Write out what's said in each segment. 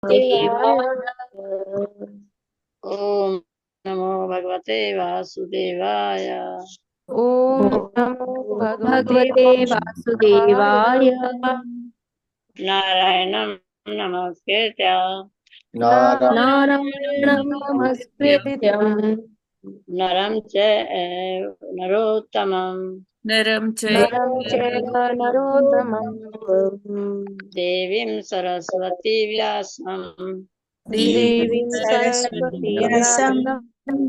देवाय। ओम नमो भगवते वासुदेवाय। ओम ओम नमो भगवते भगवते वासुदेवाय। वासुदेवाय। नारायणं नमस्कृत्य नारायणं नमस्कृत्यं नरं नरोत्तमं नरं नरं चैव चैव नरोत्तमं देवीं सरस्वती व्यासं देवीं देवीं सरस्वतीं सरस्वती व्यासं व्यासं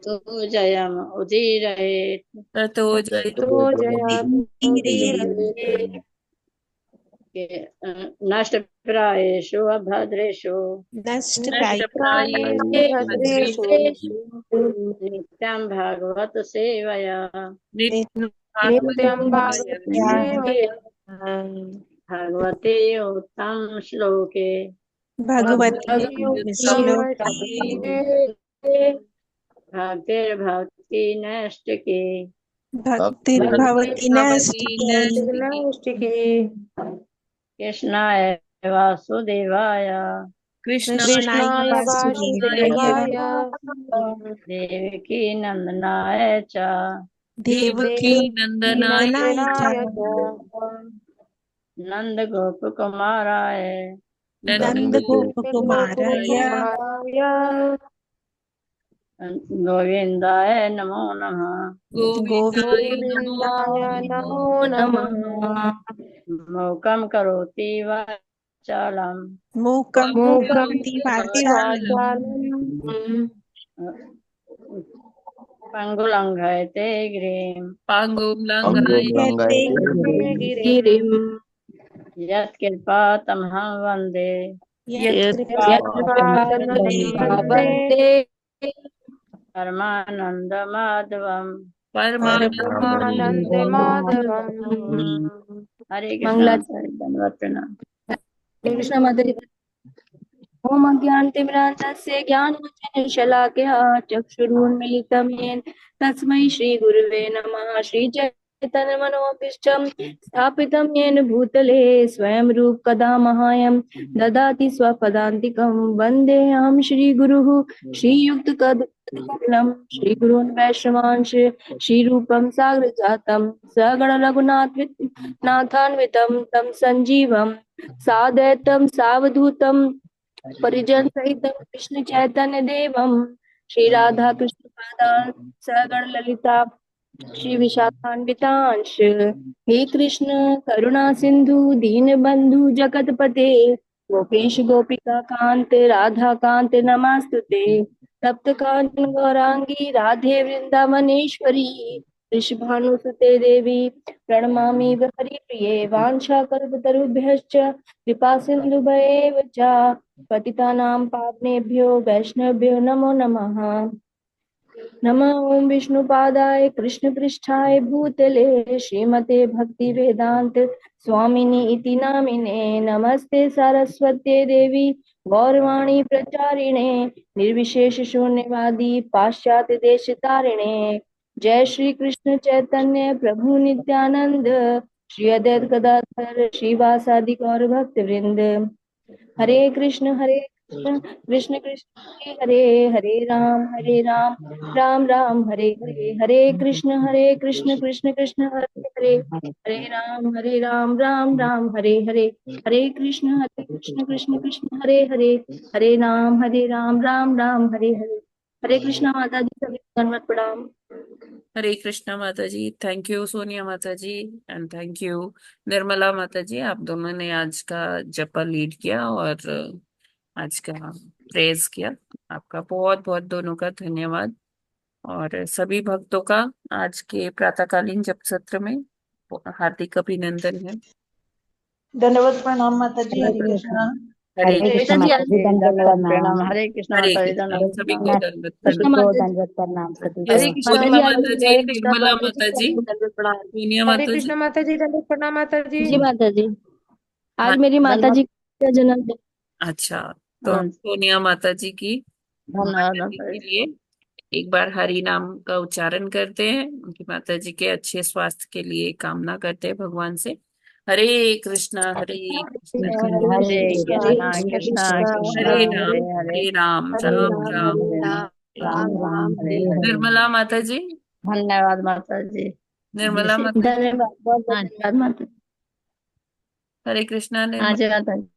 तो जयम् उदीरयेत्। ततो ततो जयामुदीरये। नष्टप्रायेषु अभद्रेषु नष्टप्रायेषु नष्टप्रायेषु भद्रेषु भद्रेषु नित्यं भागवत सेवया नित्यं नित्यं भागवतं भागवतं सेवया। भगवते उत्तम श्लोके भगवति उत्तम श्लोके श्लोके भक्तिर्भक्ति नैष्टिके भक्तिर्भवति नैष्ठिकी नैष्टिके। कृष्णाय वासुदेवाय कृष्णाय कृष्णाय वासुदेवाय वासुदेवाय देवकी नंदनाय च देवकी देवकी नंदनाय नन्दनाय च नंद गोप कुमाराय नन्दगोपकुमाराय नन्दगोपकुमाराय गोविंदाय नमो नमः। गोविन्दाय नमो गोविन्दाय नमो नमः। मूकं करोति वाचालं मूकं मूकं करोति करोति वाचालं वाचालं पङ्गुलङ्घयते गिरिं पांगुं अंगों लंघयते गिरिं यत्कृपा तमहं वन्दे यत्कृपातमहं वन्दे परमानन्दमाधवम्। परमानन्दं परमानन्दमाधवम्। हरे कृष्ण मंगला माता जी, धन्यवाद प्रणाम। कृष्ण माता जी। ओम अज्ञानतिमिरान्धस्य ज्ञानमुद्राशलाकया चक्षुरुन्मीलितं येन तस्मै श्रीगुरुवे नमः। श्रीचैतन्यमनोभीष्टं स्थापितं येन भूतले स्वयं रूप कदा मह्यं ददाति स्वपदान्तिकं। वन्देऽहं श्रीगुरुः श्रीयुक्तकमलं श्रीगुरून् वैष्णवांश श्रीरूपं साग्रजातं सगण रघुनाथान्वितं तं संजीवं साद्वैतं सावधूतं परिजन सहित कृष्ण चैतन्य देवम श्री राधा कृष्ण पादान सगण ललिता श्री विशाखान्वितांश। हे कृष्ण करुणा सिंधु दीन बंधु जगतपते गोपेश गोपिका कांत राधा कांत नमस्तुते। तप्त कांचन गौरांगी राधे वृंदावनेश्वरी वृषभानुसुते देवी प्रणमामि हरिप्रिये वाञ्छाकल्पतरुभ्यश्च कृपा सिन्धुभयेव च पतितानां पावनेभ्यो वैष्णवेभ्यो नमो नमः। नमः ओं विष्णुपादाय कृष्णपृष्ठाय भूतले श्रीमते भक्तिवेदांत स्वामिनि इति नामिने। नमस्ते सारस्वते देवी गौरवाणी प्रचारिणे निर्विशेष शून्यवादी पाश्चात्य देश तारिणे। जय श्री कृष्ण चैतन्य प्रभु नित्यानंद श्री अद्वैत गदाधर श्रीवासादि गौर भक्त वृंद। हरे कृष्ण कृष्ण कृष्ण हरे हरे हरे राम राम राम हरे हरे। हरे कृष्ण कृष्ण कृष्ण हरे हरे हरे राम राम राम हरे हरे। हरे कृष्ण कृष्ण कृष्ण हरे राम राम राम हरे हरे। हरे कृष्णा माता जी सभी को दंडवत प्रणाम। हरे कृष्णा माता जी। थैंक यू सोनिया माता जी एंड थैंक यू निर्मला माता जी। आप दोनों ने आज का जपा लीड किया और आज का प्रेज किया। आपका बहुत बहुत दोनों का धन्यवाद। और सभी भक्तों का आज के प्रातःकालीन जप सत्र में हार्दिक अभिनंदन है। दंडवत प्रणाम माता जी। हरे हरे कृष्ण। कृष्णा। हरे हरे कृष्ण माता कृष्ण। जी माता आज जी, दंडवत दंडवत प्रणाम। प्रणाम। हरे कृष्ण हरे माता जी, कृष्ण। दंडवत सभी प्रणाम। को मैं दंडवत सभी प्रणाम। को माता जी। दंडवत प्रणाम सभी हरे को। कृष्णा सोनिया माता माता जी। जी, हरे कृष्णा निर्मला माता जी माता जी, सभी को दंडवत प्रणाम। सोनिया हरे माता जी। कृष्णा माता जी। दंडवत प्रणाम माता जी। जी माता जी। हाँ। आज मेरी माता धन्यवाद। जी का जन्मदिन। अच्छा, तो हाँ, सोनिया माता जी की धन्यवाद माता जी माता के जी। लिए एक बार हरि नाम का उच्चारण करते हैं। उनकी माता जी के अच्छे स्वास्थ्य के लिए कामना करते हैं भगवान से। हरे कृष्णा हरे कृष्णा हरे कृष्णा हरे कृष्णा कृष्णा हरे हरे हरे राम हरे राम राम राम हरे हरे राम राम राम राम राम हरे हरे हरे। हरे। निर्मला माता जी। धन्यवाद माता जी। निर्मला माता जी। धन्यवाद, बहुत बहुत हाँ धन्यवाद माता। हरे कृष्णा हाँ जी निर्मला। माता जी।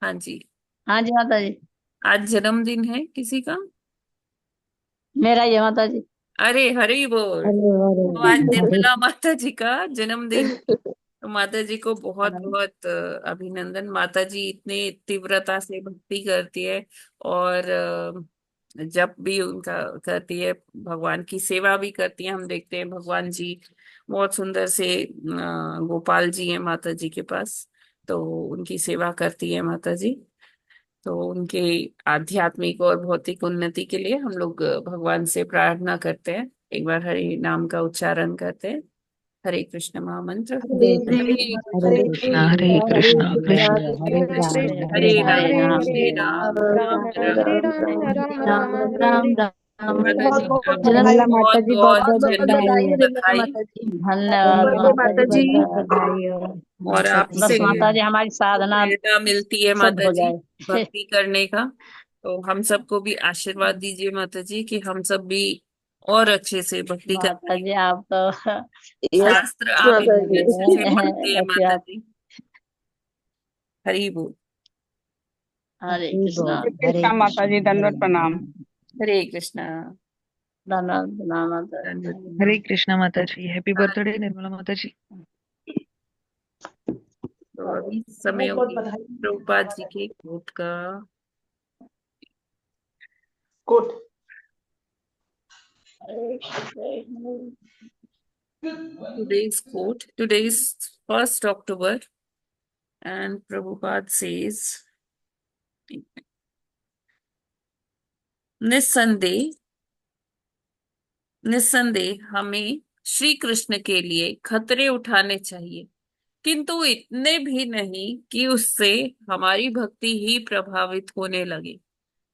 हाँ जी। हाँ जी माता जी। आज जन्मदिन है किसी का? मेरा ये माता जी। अरे हरि बोल। अरे तो आज अरे निर्मला माता जी का जन्मदिन है। तो माता जी को बहुत बहुत अभिनंदन। माता जी इतने तीव्रता से भक्ति करती है और जब भी उनका करती है, भगवान की सेवा भी करती है। हम देखते हैं भगवान जी बहुत सुंदर से गोपाल जी हैं माता जी के पास, तो उनकी सेवा करती है माता जी। तो उनके आध्यात्मिक और भौतिक उन्नति के लिए हम लोग भगवान से प्रार्थना करते हैं। एक बार हरे नाम का उच्चारण करते हैं। हरे कृष्ण महामंत्र। हरे हरे कृष्ण कृष्णा हरे कृष्णा हरे कृष्ण कृष्ण कृष्ण हरे हरे कृष्ण हरे राम राम हरे हरे राम राम राम राम राम हरे हरे राम हरे। राम राम राम हरे राम हरे। राम माता राम। जी बहुत का बहुत जन्म बधाई माता बहुत जी, बहुत बहुत बहुत बहुत बहुत बधाई बधाई जन्मदिन है। निर्मला बधाई। माता जी। धन्यवाद हैप्पी बर्थडे माता माता जी। जी। बहुत बधाई हो। और बस आपसे माता जी हमारी साधना प्रेरणा मिलती है शुभ माता हो जी जाए। भक्ति करने का। तो हम सबको भी आशीर्वाद दीजिए माता जी कि हम सब भी और अच्छे से भक्ति कर माता पाए। जी आप तो यस शास्त्र आप माता इतने जी। अच्छे से पढ़ते हैं ऐसे माता आप। जी। हरि बोल। हरे कृष्णा। कृष्णा माता जी, दंडवत प्रणाम। हरे कृष्णा। धन्यवाद धन्यवाद माता जी। हरे कृष्णा माता जी। हैप्पी बर्थडे निर्मला माता जी। तो अभी समय बहुत हो बहुत गया बधाई प्रभुपाद जी के कोट का। Coat. Today's quote. Today is 1st October and Prabhupada says, निस्संदेह निस्संदेह हमें श्री कृष्ण के लिए खतरे उठाने चाहिए, किंतु इतने भी नहीं कि उससे हमारी भक्ति ही प्रभावित होने लगे।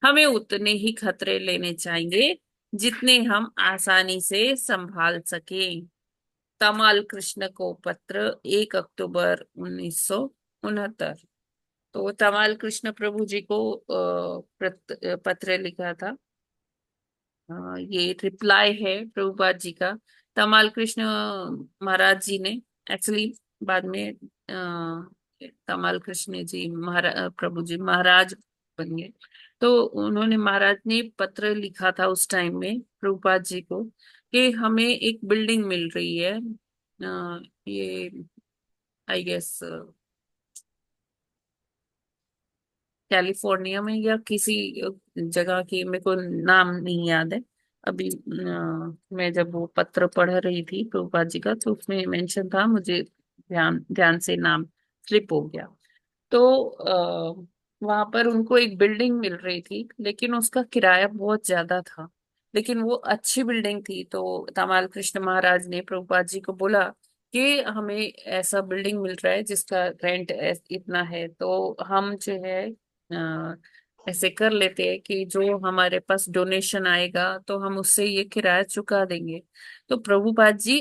हमें उतने ही खतरे लेने चाहिए जितने हम आसानी से संभाल सकें। तमाल कृष्ण को पत्र 1 अक्टूबर 1969। तो तमाल कृष्ण प्रभु जी को पत्र लिखा था। ये रिप्लाई है प्रभुपाद जी का। तमाल कृष्ण महाराज जी ने एक्चुअली बाद में तमाल कृष्ण जी महाराज प्रभु जी महाराज बन गए। तो उन्होंने महाराज ने पत्र लिखा था उस टाइम में प्रभुपाद जी को कि हमें एक बिल्डिंग मिल रही है। ये आई गेस कैलिफोर्निया में या किसी जगह की, मेरे को नाम नहीं याद है अभी। मैं जब वो पत्र पढ़ रही थी प्रभुपाद जी का तो उसमें मेंशन था, मुझे ध्यान ध्यान से नाम स्लिप हो गया। तो वहां पर उनको एक बिल्डिंग मिल रही थी लेकिन उसका किराया बहुत ज्यादा था। लेकिन वो अच्छी बिल्डिंग थी, तो तमाल कृष्ण महाराज ने प्रभुपाद जी को बोला कि हमें ऐसा बिल्डिंग मिल रहा है जिसका रेंट इतना है, तो हम जो है अ, ऐसे कर लेते हैं कि जो हमारे पास डोनेशन आएगा तो हम उससे ये किराया चुका देंगे। तो प्रभुपाद जी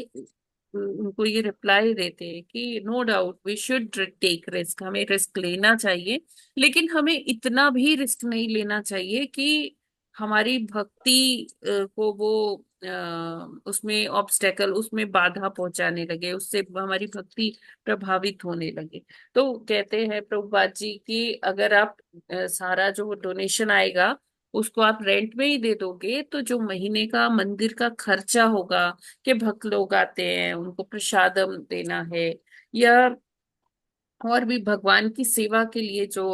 उनको ये रिप्लाई देते हैं कि no doubt we should take risk, हमें रिस्क लेना चाहिए, लेकिन हमें इतना भी रिस्क नहीं लेना चाहिए कि हमारी भक्ति को वो उसमें ऑब्स्टेकल, उसमें बाधा पहुंचाने लगे, उससे हमारी भक्ति प्रभावित होने लगे। तो कहते हैं प्रभुपाद जी कि अगर आप सारा जो डोनेशन आएगा उसको आप रेंट में ही दे दोगे तो जो महीने का मंदिर का खर्चा होगा कि भक्त लोग आते हैं उनको प्रसादम देना है या और भी भगवान की सेवा के लिए जो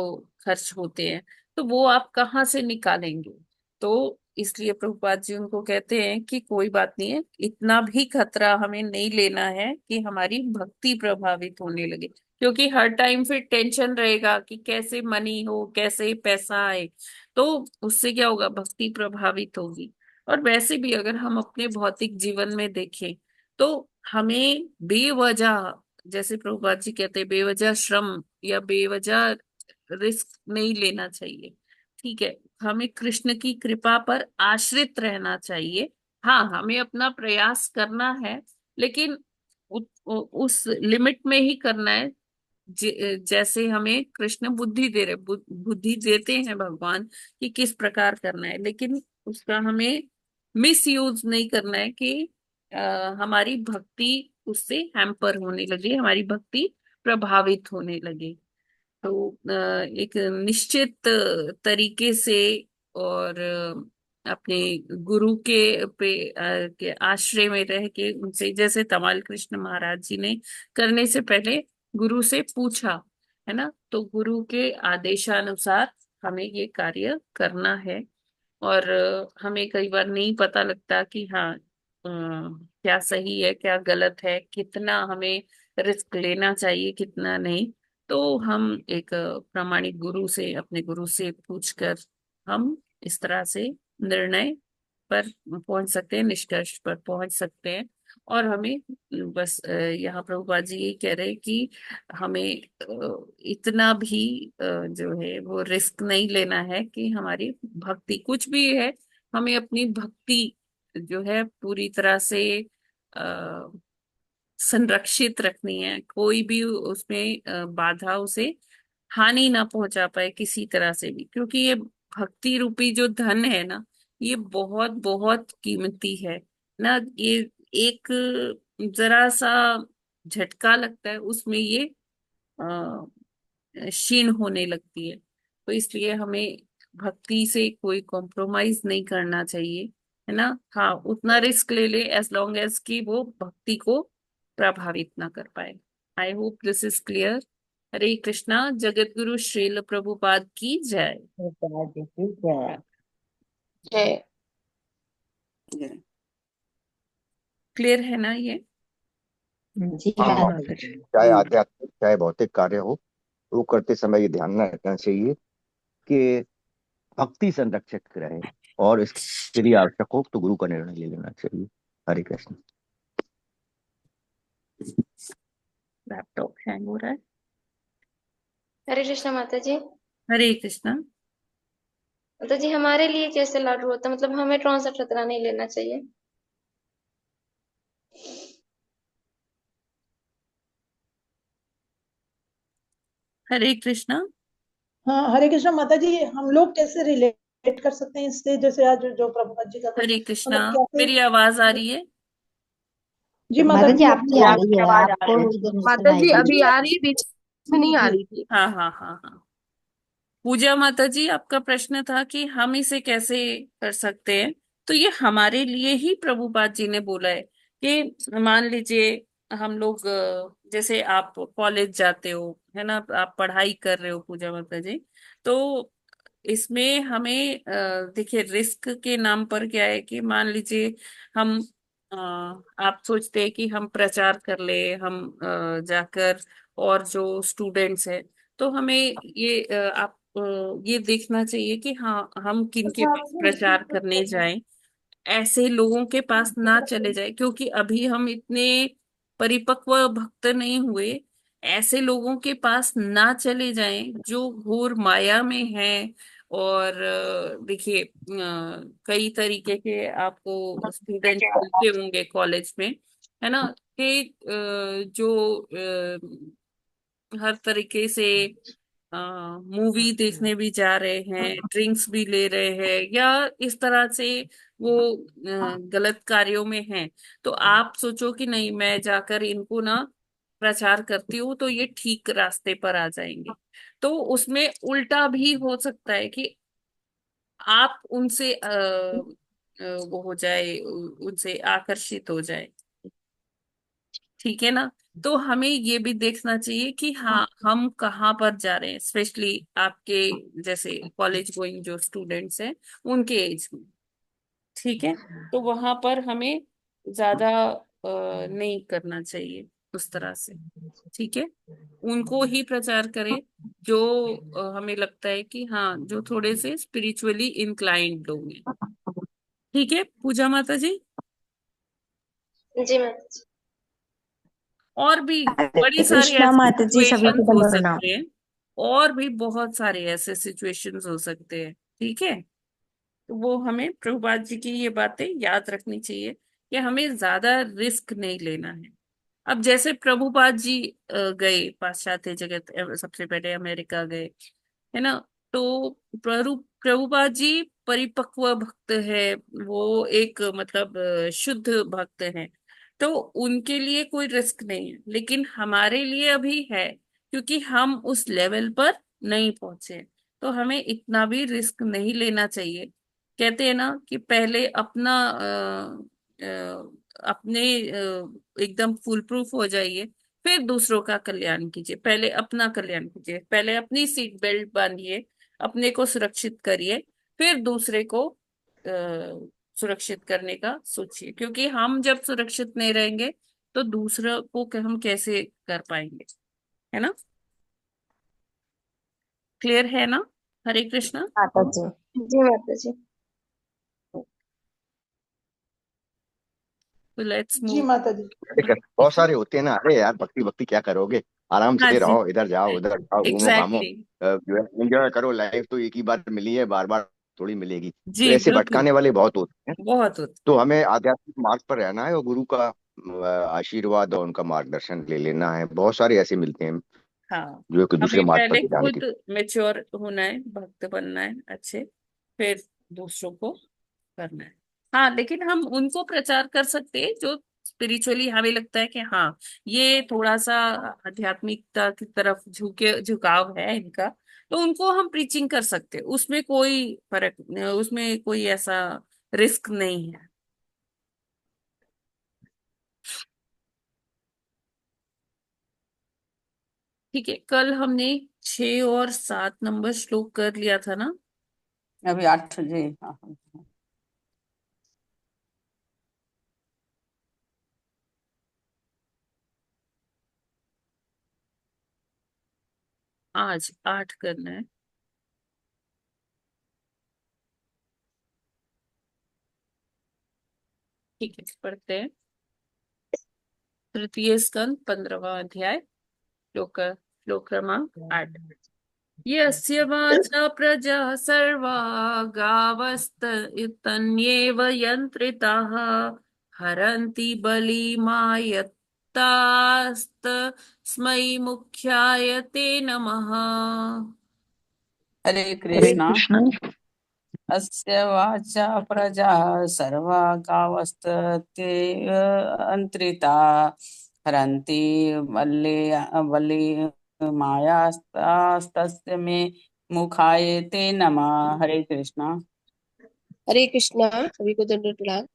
खर्च होते हैं, तो वो आप कहाँ से निकालेंगे। तो इसलिए प्रभुपाद जी उनको कहते हैं कि कोई बात नहीं है, इतना भी खतरा हमें नहीं लेना है कि हमारी भक्ति प्रभावित होने लगे, क्योंकि हर टाइम फिर टेंशन रहेगा कि कैसे मनी हो, कैसे पैसा आए। तो उससे क्या होगा, भक्ति प्रभावित होगी। और वैसे भी अगर हम अपने भौतिक जीवन में देखें तो हमें बेवजह, जैसे प्रभुपाद जी कहते हैं, बेवजह श्रम या बेवजह रिस्क नहीं लेना चाहिए। ठीक है, हमें कृष्ण की कृपा पर आश्रित रहना चाहिए। हाँ, हमें अपना प्रयास करना है लेकिन उस लिमिट में ही करना है जैसे हमें कृष्ण बुद्धि दे रहे, बुद्धि देते हैं भगवान कि किस प्रकार करना है, लेकिन उसका हमें मिस यूज नहीं करना है कि अ, हमारी भक्ति उससे हैम्पर होने लगे, हमारी भक्ति प्रभावित होने लगे। तो एक निश्चित तरीके से और अपने गुरु के आश्रय में रह के उनसे, जैसे तमाल कृष्ण महाराज जी ने करने से पहले गुरु से पूछा, है ना, तो गुरु के आदेशानुसार हमें ये कार्य करना है। और हमें कई बार नहीं पता लगता कि हाँ क्या सही है क्या गलत है, कितना हमें रिस्क लेना चाहिए कितना नहीं। तो हम एक प्रामाणिक गुरु से, अपने गुरु से पूछकर हम इस तरह से निर्णय पर पहुंच सकते हैं, निष्कर्ष पर पहुंच सकते हैं। और हमें बस यहाँ प्रभुपाद जी ये कह रहे हैं कि हमें इतना भी जो है वो रिस्क नहीं लेना है कि हमारी भक्ति कुछ भी है, हमें अपनी भक्ति जो है पूरी तरह से अ, संरक्षित रखनी है, कोई भी उसमें बाधा उसे हानि ना पहुंचा पाए किसी तरह से भी, क्योंकि ये भक्ति रूपी जो धन है ना, ये बहुत बहुत कीमती है ना। ये एक जरा सा झटका लगता है उसमें ये क्षीण होने लगती है। तो इसलिए हमें भक्ति से कोई कॉम्प्रोमाइज नहीं करना चाहिए, है ना। हाँ, उतना रिस्क ले ले एज लॉन्ग एज कि वो भक्ति को प्रभावित ना कर पाए। I hope this is clear. Hare Krishna. Jagat Guru Srila Prabhupada की जय। प्रभुपाद की जय। जय। क्लियर है ना ये? जी हाँ जी माता माता जी। माता जी, जी। चाहे आध्यात्मिक चाहे भौतिक कार्य हो, वो करते समय ये ध्यान में रखना चाहिए कि भक्ति संरक्षक रहे, और इसके लिए आवश्यक हो तो गुरु का निर्णय ले लेना चाहिए। हरे कृष्ण। लैपटॉप हैंग हो रहा है। हरे कृष्णा माता जी। हरे कृष्णा। माता जी, हमारे लिए कैसे लागू होता है, मतलब हमें कौन सा खतरा नहीं लेना चाहिए? हरे कृष्णा। हाँ, हरे कृष्णा माता जी। हम लोग कैसे रिलेट कर सकते हैं इससे, जैसे आज जो प्रभुपाद जी का कुछ हरे कृष्णा। मतलब कैसे? मेरी आवाज आ रही है? जी माता माता जी जी आपकी आ आपकी आपकी रही है, आवाज आ आपको रही है। इधर माता सुनाई जी दे अभी रही है। आ रही है, बीच में नहीं आ जी। रही थी। हाँ हाँ हाँ हाँ। पूजा माता जी, आपका प्रश्न था कि हम इसे कैसे कर सकते हैं। तो ये हमारे लिए ही प्रभुपाद जी ने बोला है कि मान लीजिए हम लोग जैसे आप कॉलेज जाते हो, है ना, आप पढ़ाई कर रहे हो पूजा माता जी। तो इसमें हमें देखिए रिस्क के नाम पर क्या है कि मान लीजिए हम आप सोचते हैं कि हम प्रचार कर ले, हम जाकर, और जो स्टूडेंट्स हैं, तो हमें ये आप ये देखना चाहिए कि हाँ हम किन के पास प्रचार करने जाएं। ऐसे लोगों के पास ना चले जाए, क्योंकि अभी हम इतने परिपक्व भक्त नहीं हुए। ऐसे लोगों के पास ना चले जाएं जो घोर माया में हैं। और देखिए कई तरीके के आपको स्टूडेंट मिलते होंगे कॉलेज में, है ना, कि जो हर तरीके से मूवी देखने भी जा रहे हैं, ड्रिंक्स भी ले रहे हैं, या इस तरह से वो गलत कार्यों में हैं। तो आप सोचो कि नहीं, मैं जाकर इनको ना प्रचार करती हूँ तो ये ठीक रास्ते पर आ जाएंगे। तो उसमें उल्टा भी हो सकता है कि आप उनसे वो हो जाए, उनसे आकर्षित हो जाए। ठीक है ना। तो हमें ये भी देखना चाहिए कि हाँ हम कहाँ पर जा रहे हैं, स्पेशली आपके जैसे कॉलेज गोइंग जो स्टूडेंट्स हैं उनके एज में। ठीक है। तो वहां पर हमें ज्यादा नहीं करना चाहिए उस तरह से। ठीक है। उनको ही प्रचार करें जो हमें लगता है कि हाँ जो थोड़े से स्पिरिचुअली इंक्लाइंड लोग हैं। ठीक है पूजा माता जी। जी माता जी। और भी हरे बड़ी सारी कृष्णा ऐसी माता जी, सभी को सिचुएशंस हो दंडवत प्रणाम। सकते हैं, और भी बहुत सारे ऐसे सिचुएशंस हो सकते हैं। ठीक है। तो वो हमें प्रभुपाद जी की ये बातें याद रखनी चाहिए कि हमें ज्यादा रिस्क नहीं लेना है। अब जैसे प्रभुपाद जी गए पाश्चात्य जगत, सबसे पहले अमेरिका गए, है ना। तो प्रभुपाद जी परिपक्व भक्त है, वो एक मतलब शुद्ध भक्त है। तो उनके लिए कोई रिस्क नहीं है, लेकिन हमारे लिए अभी है, क्योंकि हम उस लेवल पर नहीं पहुंचे। तो हमें इतना भी रिस्क नहीं लेना चाहिए। कहते हैं ना कि पहले अपना अपने एकदम फुल प्रूफ हो जाइए, फिर दूसरों का कल्याण कीजिए। पहले अपना कल्याण कीजिए, पहले अपनी सीट बेल्ट बांधिए, अपने को सुरक्षित करिए, फिर दूसरे को सुरक्षित करने का सोचिए। क्योंकि हम जब सुरक्षित नहीं रहेंगे तो दूसरा को हम कैसे कर पाएंगे, है ना। क्लियर है ना। हरे कृष्णा। माता जी। जी माता जी। तो लेट्स जी मूव। माता जी। बहुत सारे होते हैं ना, अरे यार भक्ति भक्ति क्या करोगे, आराम हाँ से जी, रहो, इधर जाओ उधर जाओ, घूमो घामो, एग्जैक्टली। जो है एंजॉय करो, लाइफ तो एक ही बार मिली है, बार बार थोड़ी मिलेगी। तो जी ऐसे बिल्कुल। भटकाने वाले बहुत होते हैं। बहुत होता तो हमें आध्यात्मिक मार्ग पर रहना है और गुरु का आशीर्वाद और उनका मार्गदर्शन ले लेना है। बहुत सारे ऐसे मिलते हैं हाँ। जो एक दूसरे हमें मार्ग पर पहले ले जाने खुद की। मेच्योर होना है, भक्त बनना है अच्छे, फिर दूसरों को करना है। हाँ, लेकिन हम उनको प्रचार कर सकते हैं जो स्पिरिचुअली हमें लगता है कि हाँ, ये थोड़ा सा आध्यात्मिकता की तरफ झुकाव है इनका, तो उनको हम प्रीचिंग कर सकते हैं। उसमें कोई फर्क, उसमें कोई ऐसा रिस्क नहीं है। ठीक है, कल हमने 6 और 7 नंबर श्लोक कर लिया था ना। अभी 8 जी। हाँ, हाँ। आज 8 करना है। ठीक है, पढ़ते हैं। तृतीय स्कंद 15वां अध्याय, श्लोक क्रमांक 8। यस्य वाचा प्रजा सर्वा गावस्तन्येव यन्त्रिताः हरन्ति बलिमायत्तास्तस्मै मुख्याय ते नमः। हरे हरे कृष्णा। कृष्णा। अस्य वाचा प्रजा सर्वा गावस्ते अंत्रिता हरन्ति बलि बलि मायास्तस्य मे मुखाय ते नमः। हरे कृष्णा। हरे कृष्णा। सभी को दंडवत प्रणाम।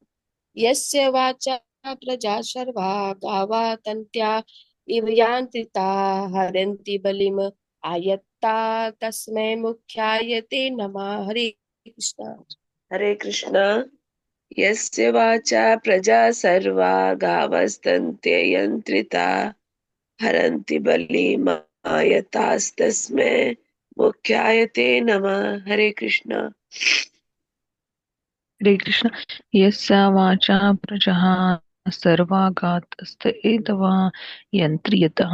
यस्य वाचा प्रजा सर्वा गावा तन्त्या इव यान्त्रिता हरन्ति बलिम आयत्ता तस्मै मुख्याय ते नमः। हरे कृष्णा। हरे कृष्णा। यस्य वाचा प्रजा सर्वा गावस्तन्त्ययन्त्रिता हरन्ति बलिमायतास्तस्मै मुख्याय ते नमः। हरे कृष्णा। हरे कृष्ण। यस्य वाचा प्रजः सर्वागातस्त एतवा यन्त्रियतः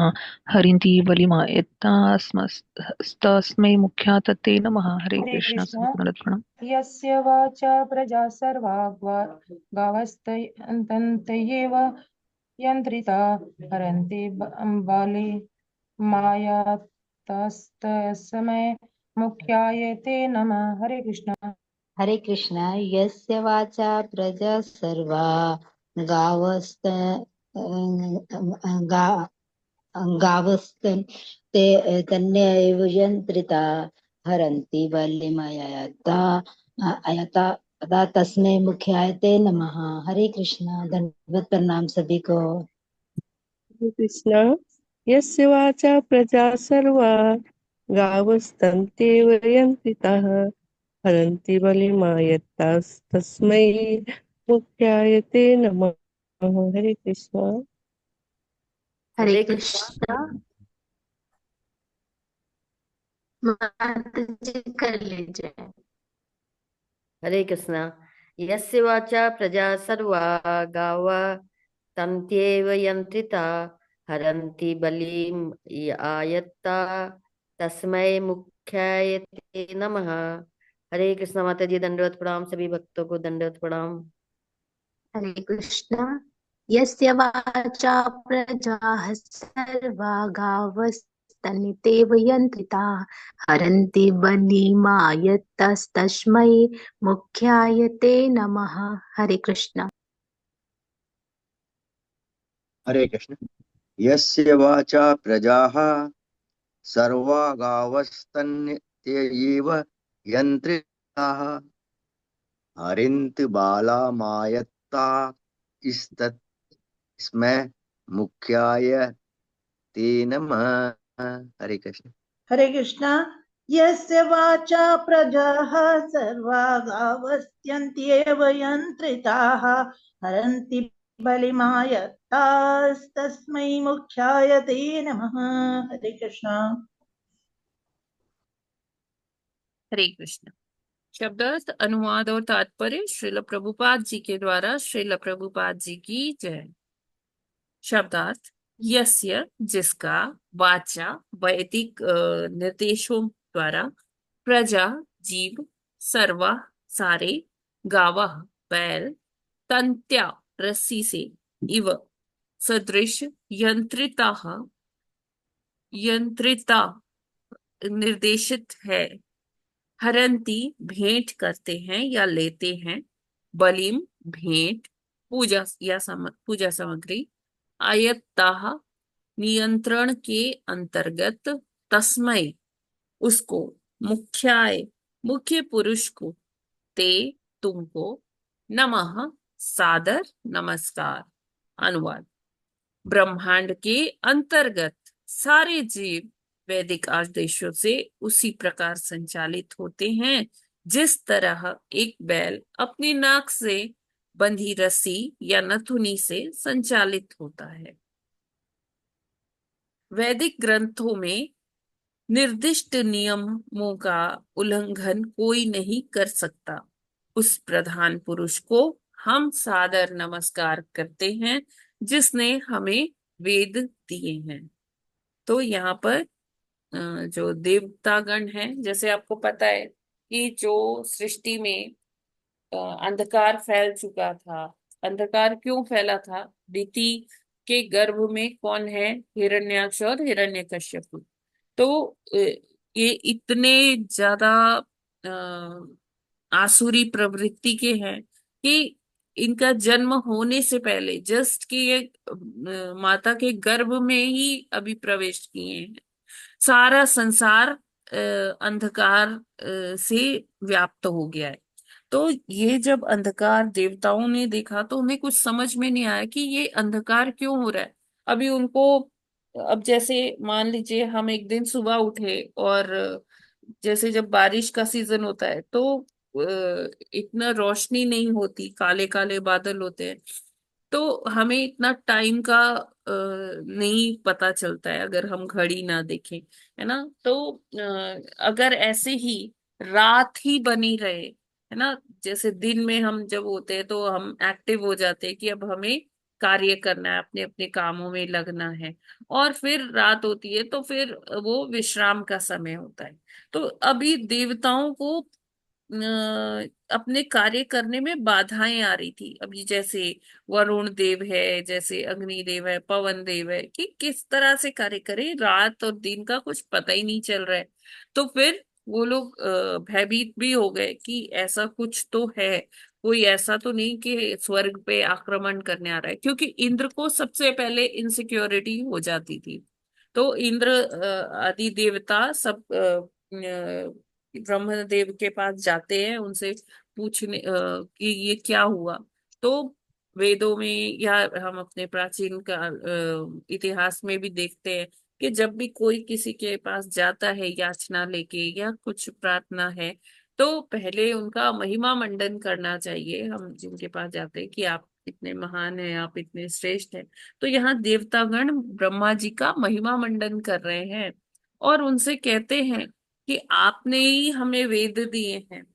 हरिन्ति बलिमा तस्मै मुख्या तते नमः। हरे हरे कृष्ण। सभी कृष्ण। को दंडवत प्रणाम। यस्य वाचा प्रजा सर्वा गावस्तन्तयेव यन्त्रिता हरन्ति बाले मायातस्तस्मै मुख्याय ते नमः। हरे कृष्ण। हरे कृष्णा। यस्य वाचा प्रजा सर्वा गावस्त गा गावस्तन ते तन्यैव यन्त्रिता हरन्ति बलिमयता अयता अदा तस्मै मुख्याय ते नमः। हरे कृष्णा। दंडवत प्रणाम सभी को। हरे कृष्णा। यस्य वाचा प्रजा सर्वा गावस्तन्त्येव यन्त्रिताः हरन्ति बलिमायत्तास्तस्मै मुख्याय ते नमः। हरे कृष्णा। हरे हरे कृष्णा। माता जी कर लीजिए। हरे कृष्णा। यस्य वाचा प्रजा सर्वा गावा तन्त्येव यन्त्रिता हरन्ति बलिम् आयत्ता तस्मै मुख्याय ते नमः। हरे कृष्णा। माता जी दंडवत प्रणाम। सभी भक्तों को दंडवत प्रणाम। हरे कृष्णा। यस्य वाचा प्रजाः सर्वा गावस्तन्नेव यन्त्रिताः हरन्ति बलिमायतस्तस्मै मुख्याय ते नमः। हरे कृष्ण। हरे कृष्ण। यस्य वाचा प्रजाः सर्वा गावस्तन्येव यन्त्रिताः हरिन्ति बालामायत्ता इस्तस्मै मुख्याय ते नमः। हरे कृष्ण। हरे कृष्णा। यस्य वाचा प्रजाः सर्वा गावस्त्यन्त्येव यन्त्रिताः हरन्ति बलिमायत्तास्तस्मै मुख्याय ते नमः। हरे कृष्णा। हरे कृष्ण। शब्दार्थ, अनुवाद और तात्पर्य श्रील प्रभुपाद जी के द्वारा। श्रील प्रभुपाद जी की जय। शब्दार्थ, यस्य जिसका, वाचा वैदिक निर्देशों द्वारा, प्रजा जीव, सर्वा सारे, गावा बैल, तंत्या रस्सी से, इव सदृश, यंत्रिता यंत्रिता निर्देशित है, हरंती भेंट करते हैं या लेते हैं, बलिम भेंट, पूजा या पूजा सामग्री, आयत्ताह नियंत्रण के अंतर्गत, तस्मय उसको, मुख्याय मुख्य पुरुष को, ते तुमको, नमः सादर नमस्कार। अनुवाद, ब्रह्मांड के अंतर्गत सारे जीव वैदिक आदेशों से उसी प्रकार संचालित होते हैं जिस तरह एक बैल अपनी नाक से बंधी रस्सी या नथुनी से संचालित होता है। वैदिक ग्रंथों में निर्दिष्ट नियमों का उल्लंघन कोई नहीं कर सकता। उस प्रधान पुरुष को हम सादर नमस्कार करते हैं जिसने हमें वेद दिए हैं। तो यहाँ पर जो देवतागण हैं, जैसे आपको पता है कि जो सृष्टि में अंधकार फैल चुका था। अंधकार क्यों फैला था? दिति के गर्भ में कौन है? हिरण्याक्ष और हिरण्यकश्यप। तो ये इतने ज्यादा आसुरी प्रवृत्ति के हैं कि इनका जन्म होने से पहले जस्ट कि ये माता के गर्भ में ही अभी प्रवेश किए हैं। सारा संसार अंधकार से व्याप्त हो गया है। तो ये जब अंधकार देवताओं ने देखा तो उन्हें कुछ समझ में नहीं आया कि ये अंधकार क्यों हो रहा है। अभी उनको, अब जैसे मान लीजिए हम एक दिन सुबह उठे और जैसे जब बारिश का सीजन होता है तो इतना रोशनी नहीं होती, काले काले बादल होते हैं, तो हमें इतना टाइम का नहीं पता चलता है अगर हम घड़ी ना देखें, है ना। तो अगर ऐसे ही रात ही बनी रहे, है ना, जैसे दिन में हम जब होते हैं तो हम एक्टिव हो जाते हैं कि अब हमें कार्य करना है, अपने अपने कामों में लगना है, और फिर रात होती है तो फिर वो विश्राम का समय होता है। तो अभी देवताओं को अपने कार्य करने में बाधाएं आ रही थी। अभी जैसे वरुण देव है, जैसे अग्नि देव है, पवन देव है, कि किस तरह से कार्य करें, रात और दिन का कुछ पता ही नहीं चल रहा है। तो फिर वो लोग भयभीत भी हो गए कि ऐसा कुछ तो है, कोई ऐसा तो नहीं कि स्वर्ग पे आक्रमण करने आ रहा है, क्योंकि इंद्र को सबसे पहले इनसिक्योरिटी हो जाती थी। तो इंद्र आदि देवता सब ब्रह्मदेव के पास जाते हैं, उनसे पूछने कि ये क्या हुआ। तो वेदों में या हम अपने प्राचीन का इतिहास में भी देखते हैं कि जब भी कोई किसी के पास जाता है याचना लेके या कुछ प्रार्थना है, तो पहले उनका महिमा मंडन करना चाहिए। हम जिनके पास जाते हैं कि आप इतने महान हैं, आप इतने श्रेष्ठ हैं। तो यहाँ देवतागण ब्रह्मा जी का महिमा मंडन कर रहे हैं और उनसे कहते हैं कि आपने ही हमें वेद दिए हैं।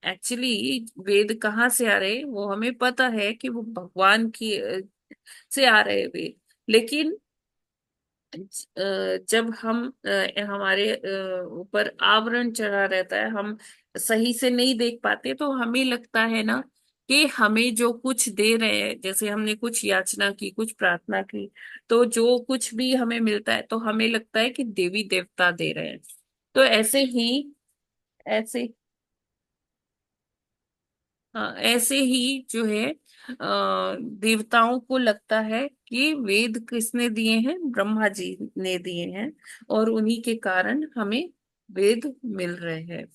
एक्चुअली वेद कहाँ से आ रहे हैं वो हमें पता है कि वो भगवान की से आ रहे हैं वेद। लेकिन जब हम हमारे ऊपर आवरण चढ़ा रहता है, हम सही से नहीं देख पाते, तो हमें लगता है ना कि हमें जो कुछ दे रहे हैं, जैसे हमने कुछ याचना की, कुछ प्रार्थना की, तो जो कुछ भी हमें मिलता है तो हमें लगता है कि देवी देवता दे रहे हैं। तो ऐसे हाँ, ऐसे ही जो है देवताओं को लगता है कि वेद किसने दिए हैं, ब्रह्मा जी ने दिए हैं, और उन्हीं के कारण हमें वेद मिल रहे हैं।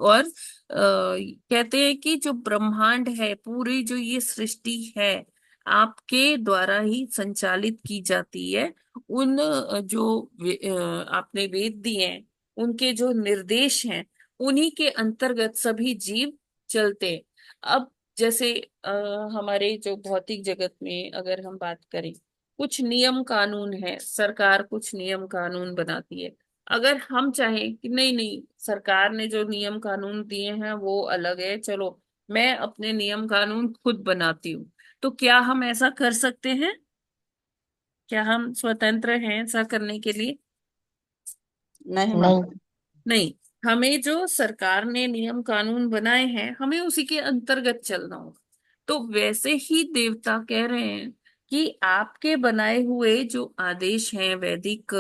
और कहते हैं कि जो ब्रह्मांड है, पूरी जो ये सृष्टि है, आपके द्वारा ही संचालित की जाती है। उन आपने वेद दिए हैं, उनके जो निर्देश हैं, उन्हीं के अंतर्गत सभी जीव चलते हैं। अब जैसे हमारे जो भौतिक जगत में अगर हम बात करें, कुछ नियम कानून है, सरकार कुछ नियम कानून बनाती है। अगर हम चाहें कि नहीं नहीं, सरकार ने जो नियम कानून दिए हैं वो अलग है, चलो मैं अपने नियम कानून खुद बनाती हूँ, तो क्या हम ऐसा कर सकते हैं? क्या हम स्वतंत्र हैं ऐसा करने के लिए? नहीं नहीं। माता। नहीं। हमें जो सरकार ने नियम कानून बनाए हैं, हमें उसी के अंतर्गत चलना होगा। तो वैसे ही देवता कह रहे हैं कि आपके बनाए हुए जो आदेश हैं, वैदिक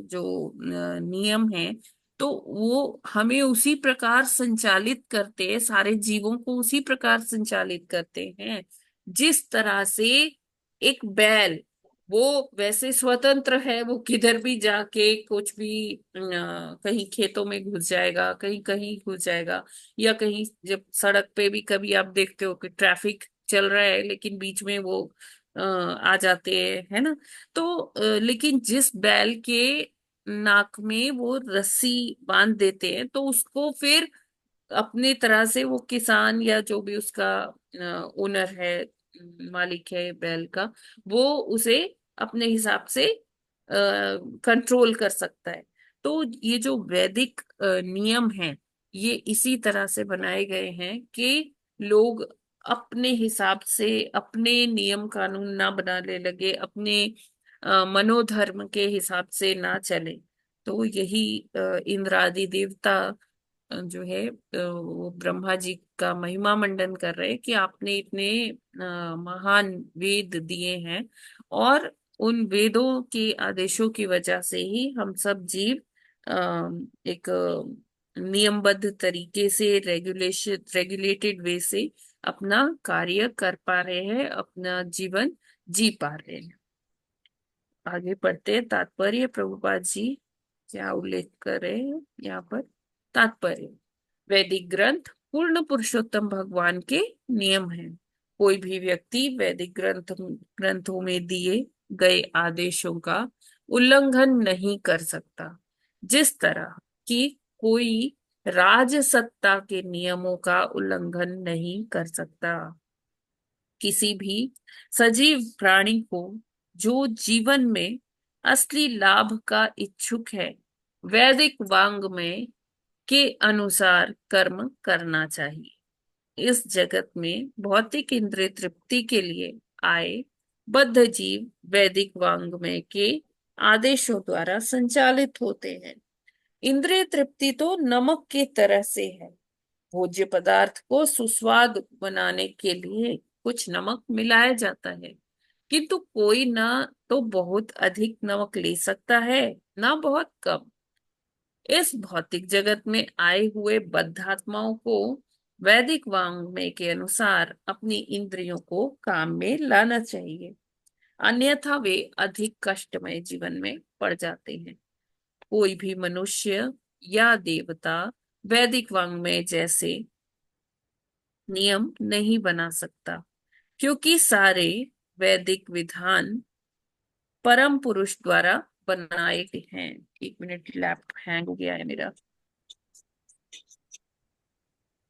जो नियम हैं, तो वो हमें उसी प्रकार संचालित करते हैं, सारे जीवों को उसी प्रकार संचालित करते हैं, जिस तरह से एक बैल, वो वैसे स्वतंत्र है, वो किधर भी जाके कुछ भी कहीं खेतों में घुस जाएगा, कहीं कहीं घुस जाएगा, या कहीं जब सड़क पे भी कभी आप देखते हो कि ट्रैफिक चल रहा है लेकिन बीच में वो आ जाते हैं, है ना। तो लेकिन जिस बैल के नाक में वो रस्सी बांध देते हैं, तो उसको फिर अपनी तरह से वो किसान या जो भी उसका ओनर है, मालिक है बैल का, वो उसे अपने हिसाब से कंट्रोल कर सकता है। तो ये जो वैदिक नियम हैं, ये इसी तरह से बनाए गए हैं कि लोग अपने हिसाब से अपने नियम कानून ना बनाने लगे, अपने मनोधर्म के हिसाब से ना चले। तो यही इंद्र आदि देवता जो है वो ब्रह्मा जी का महिमा मंडन कर रहे हैं कि आपने इतने महान वेद दिए हैं, और उन वेदों के आदेशों की वजह से ही हम सब जीव एक नियमबद्ध तरीके से, रेगुलेटेड वे से अपना कार्य कर पा रहे हैं, अपना जीवन जी पा रहे हैं। आगे पढ़ते हैं तात्पर्य। प्रभुपाद जी क्या उल्लेख कर रहे हैं यहाँ पर? तात्पर्य: वैदिक ग्रंथ पूर्ण पुरुषोत्तम भगवान के नियम हैं। कोई भी व्यक्ति वैदिक ग्रंथों में दिए गए आदेशों का उल्लंघन नहीं कर सकता, जिस तरह कि कोई राजसत्ता के नियमों का उल्लंघन नहीं कर सकता। किसी भी सजीव प्राणी को जो जीवन में असली लाभ का इच्छुक है, वैदिक वांग में के अनुसार कर्म करना चाहिए। इस जगत में भौतिक इंद्रिय तृप्ति के लिए आए बद्ध जीव वैदिक वांग्मय के आदेशों द्वारा संचालित होते हैं। इंद्रिय तृप्ति तो नमक की तरह से है। भोज्य पदार्थ को सुस्वाद बनाने के लिए कुछ नमक मिलाया जाता है, किंतु कोई ना तो बहुत अधिक नमक ले सकता है, ना बहुत कम। इस भौतिक जगत में आए हुए बद्धात्माओं को वैदिक वाङ्मय के अनुसार अपनी इंद्रियों को काम में लाना चाहिए, अन्यथा वे अधिक कष्टमय जीवन में पड़ जाते हैं। कोई भी मनुष्य या देवता वैदिक वाङ्मय जैसे नियम नहीं बना सकता, क्योंकि सारे वैदिक विधान परम पुरुष द्वारा बनाए गए हैं। एक मिनट, लैप हैंग हो गया है मेरा।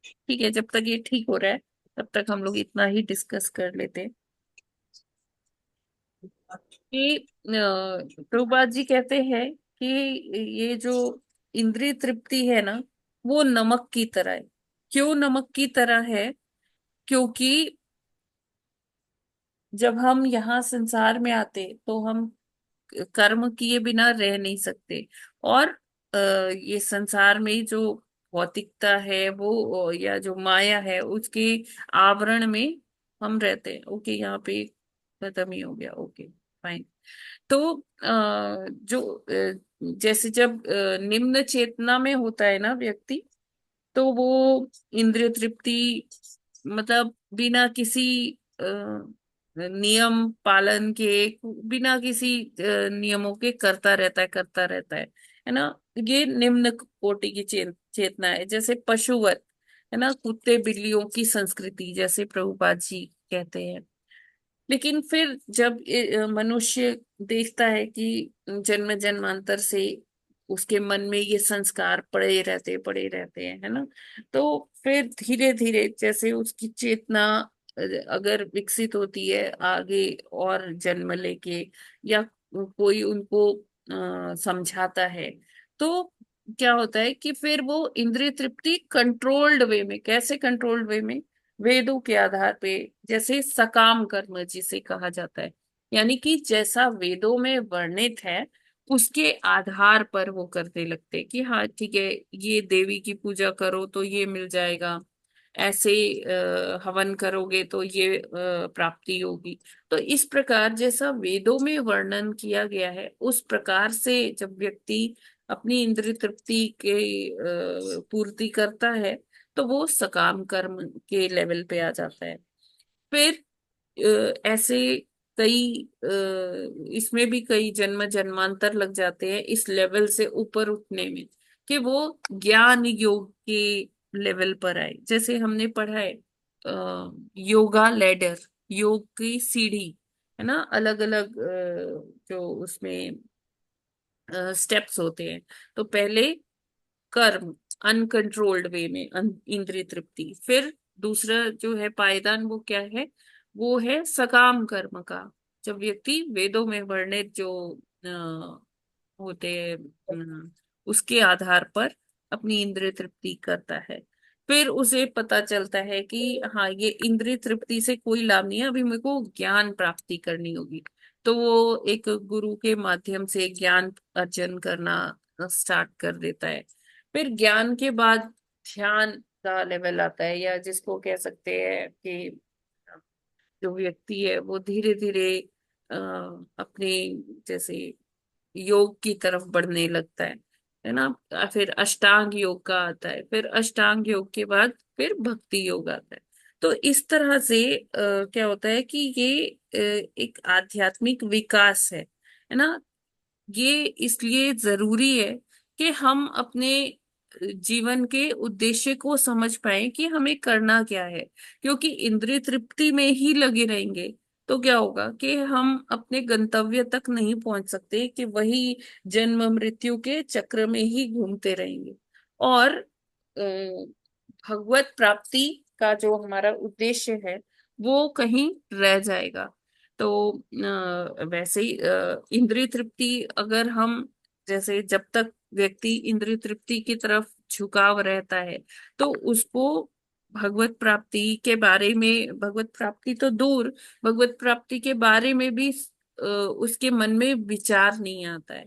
ठीक है, जब तक ये ठीक हो रहा है तब तक हम लोग इतना ही डिस्कस कर लेते हैं कि प्रभुपाद जी कहते हैं कि ये जो इंद्रिय तृप्ति है ना, वो नमक की तरह है। क्यों नमक की तरह है? क्योंकि जब हम यहाँ संसार में आते तो हम कर्म किए बिना रह नहीं सकते, और ये संसार में जो भौतिकता है वो या जो माया है उसके आवरण में हम रहते हैं। ओके, यहाँ पे खत्म ही हो गया। Okay, fine. तो जो जैसे जब निम्न चेतना में होता है ना व्यक्ति, तो वो इंद्रिय तृप्ति मतलब बिना किसी नियम पालन के, बिना किसी नियमों के करता रहता है ना। ये निम्न कोटि की चेतना है। जैसे पशुवत है ना, कुत्ते बिल्लियों की संस्कृति जैसे प्रभुपाद जी कहते हैं। लेकिन फिर जब मनुष्य देखता है कि जन्म जन्मांतर से उसके मन में ये संस्कार पड़े रहते हैं, है ना, तो फिर धीरे धीरे जैसे उसकी चेतना अगर विकसित होती है आगे और जन्म लेके, या कोई उनको समझाता है, तो क्या होता है कि फिर वो इंद्रिय तृप्ति कंट्रोल्ड वे में, कैसे कंट्रोल्ड वे में, वेदों के आधार पे, जैसे सकाम कर्म जिसे कहा जाता है, यानी कि जैसा वेदों में वर्णित है उसके आधार पर वो करने लगते हैं कि हाँ ठीक है, ये देवी की पूजा करो तो ये मिल जाएगा, ऐसे हवन करोगे तो ये प्राप्ति होगी। तो इस प्रकार जैसा वेदों में वर्णन किया गया है उस प्रकार से जब व्यक्ति अपनी इंद्रिय तृप्ति के पूर्ति करता है तो वो सकाम कर्म के लेवल पे आ जाता है। फिर ऐसे कई इसमें भी कई जन्म जन्मांतर लग जाते हैं इस लेवल से ऊपर उठने में, कि वो ज्ञान योग के लेवल पर आए। जैसे हमने पढ़ा है योगा लैडर, योग की सीढ़ी, है ना, अलग अलग जो उसमें स्टेप्स होते हैं। तो पहले कर्म अनकंट्रोल्ड वे में, इंद्रिय तृप्ति। फिर दूसरा जो है पायदान, वो क्या है, वो है सकाम कर्म का, जब व्यक्ति वेदों में वर्णित जो होते हैं उसके आधार पर अपनी इंद्रिय तृप्ति करता है। फिर उसे पता चलता है कि हाँ ये इंद्रिय तृप्ति से कोई लाभ नहीं है, अभी मेरे को ज्ञान प्राप्ति करनी होगी। तो वो एक गुरु के माध्यम से ज्ञान अर्जन करना स्टार्ट कर देता है। फिर ज्ञान के बाद ध्यान का लेवल आता है, या जिसको कह सकते हैं कि जो व्यक्ति है वो धीरे धीरे अपने जैसे योग की तरफ बढ़ने लगता है ना। फिर अष्टांग योग का आता है, फिर अष्टांग योग के बाद फिर भक्ति योग आता है। तो इस तरह से क्या होता है कि ये एक आध्यात्मिक विकास है ना। ये इसलिए जरूरी है कि हम अपने जीवन के उद्देश्य को समझ पाए कि हमें करना क्या है। क्योंकि इंद्रिय तृप्ति में ही लगे रहेंगे तो क्या होगा कि हम अपने गंतव्य तक नहीं पहुंच सकते, कि वही जन्म मृत्यु के चक्र में ही घूमते रहेंगे, और भगवत प्राप्ति का जो हमारा उद्देश्य है वो कहीं रह जाएगा। तो वैसे ही इंद्रिय तृप्ति अगर हम, जैसे जब तक व्यक्ति इंद्रिय तृप्ति की तरफ झुकाव रहता है तो उसको भगवत प्राप्ति के बारे में, भगवत प्राप्ति तो दूर, भगवत प्राप्ति के बारे में भी उसके मन में विचार नहीं आता है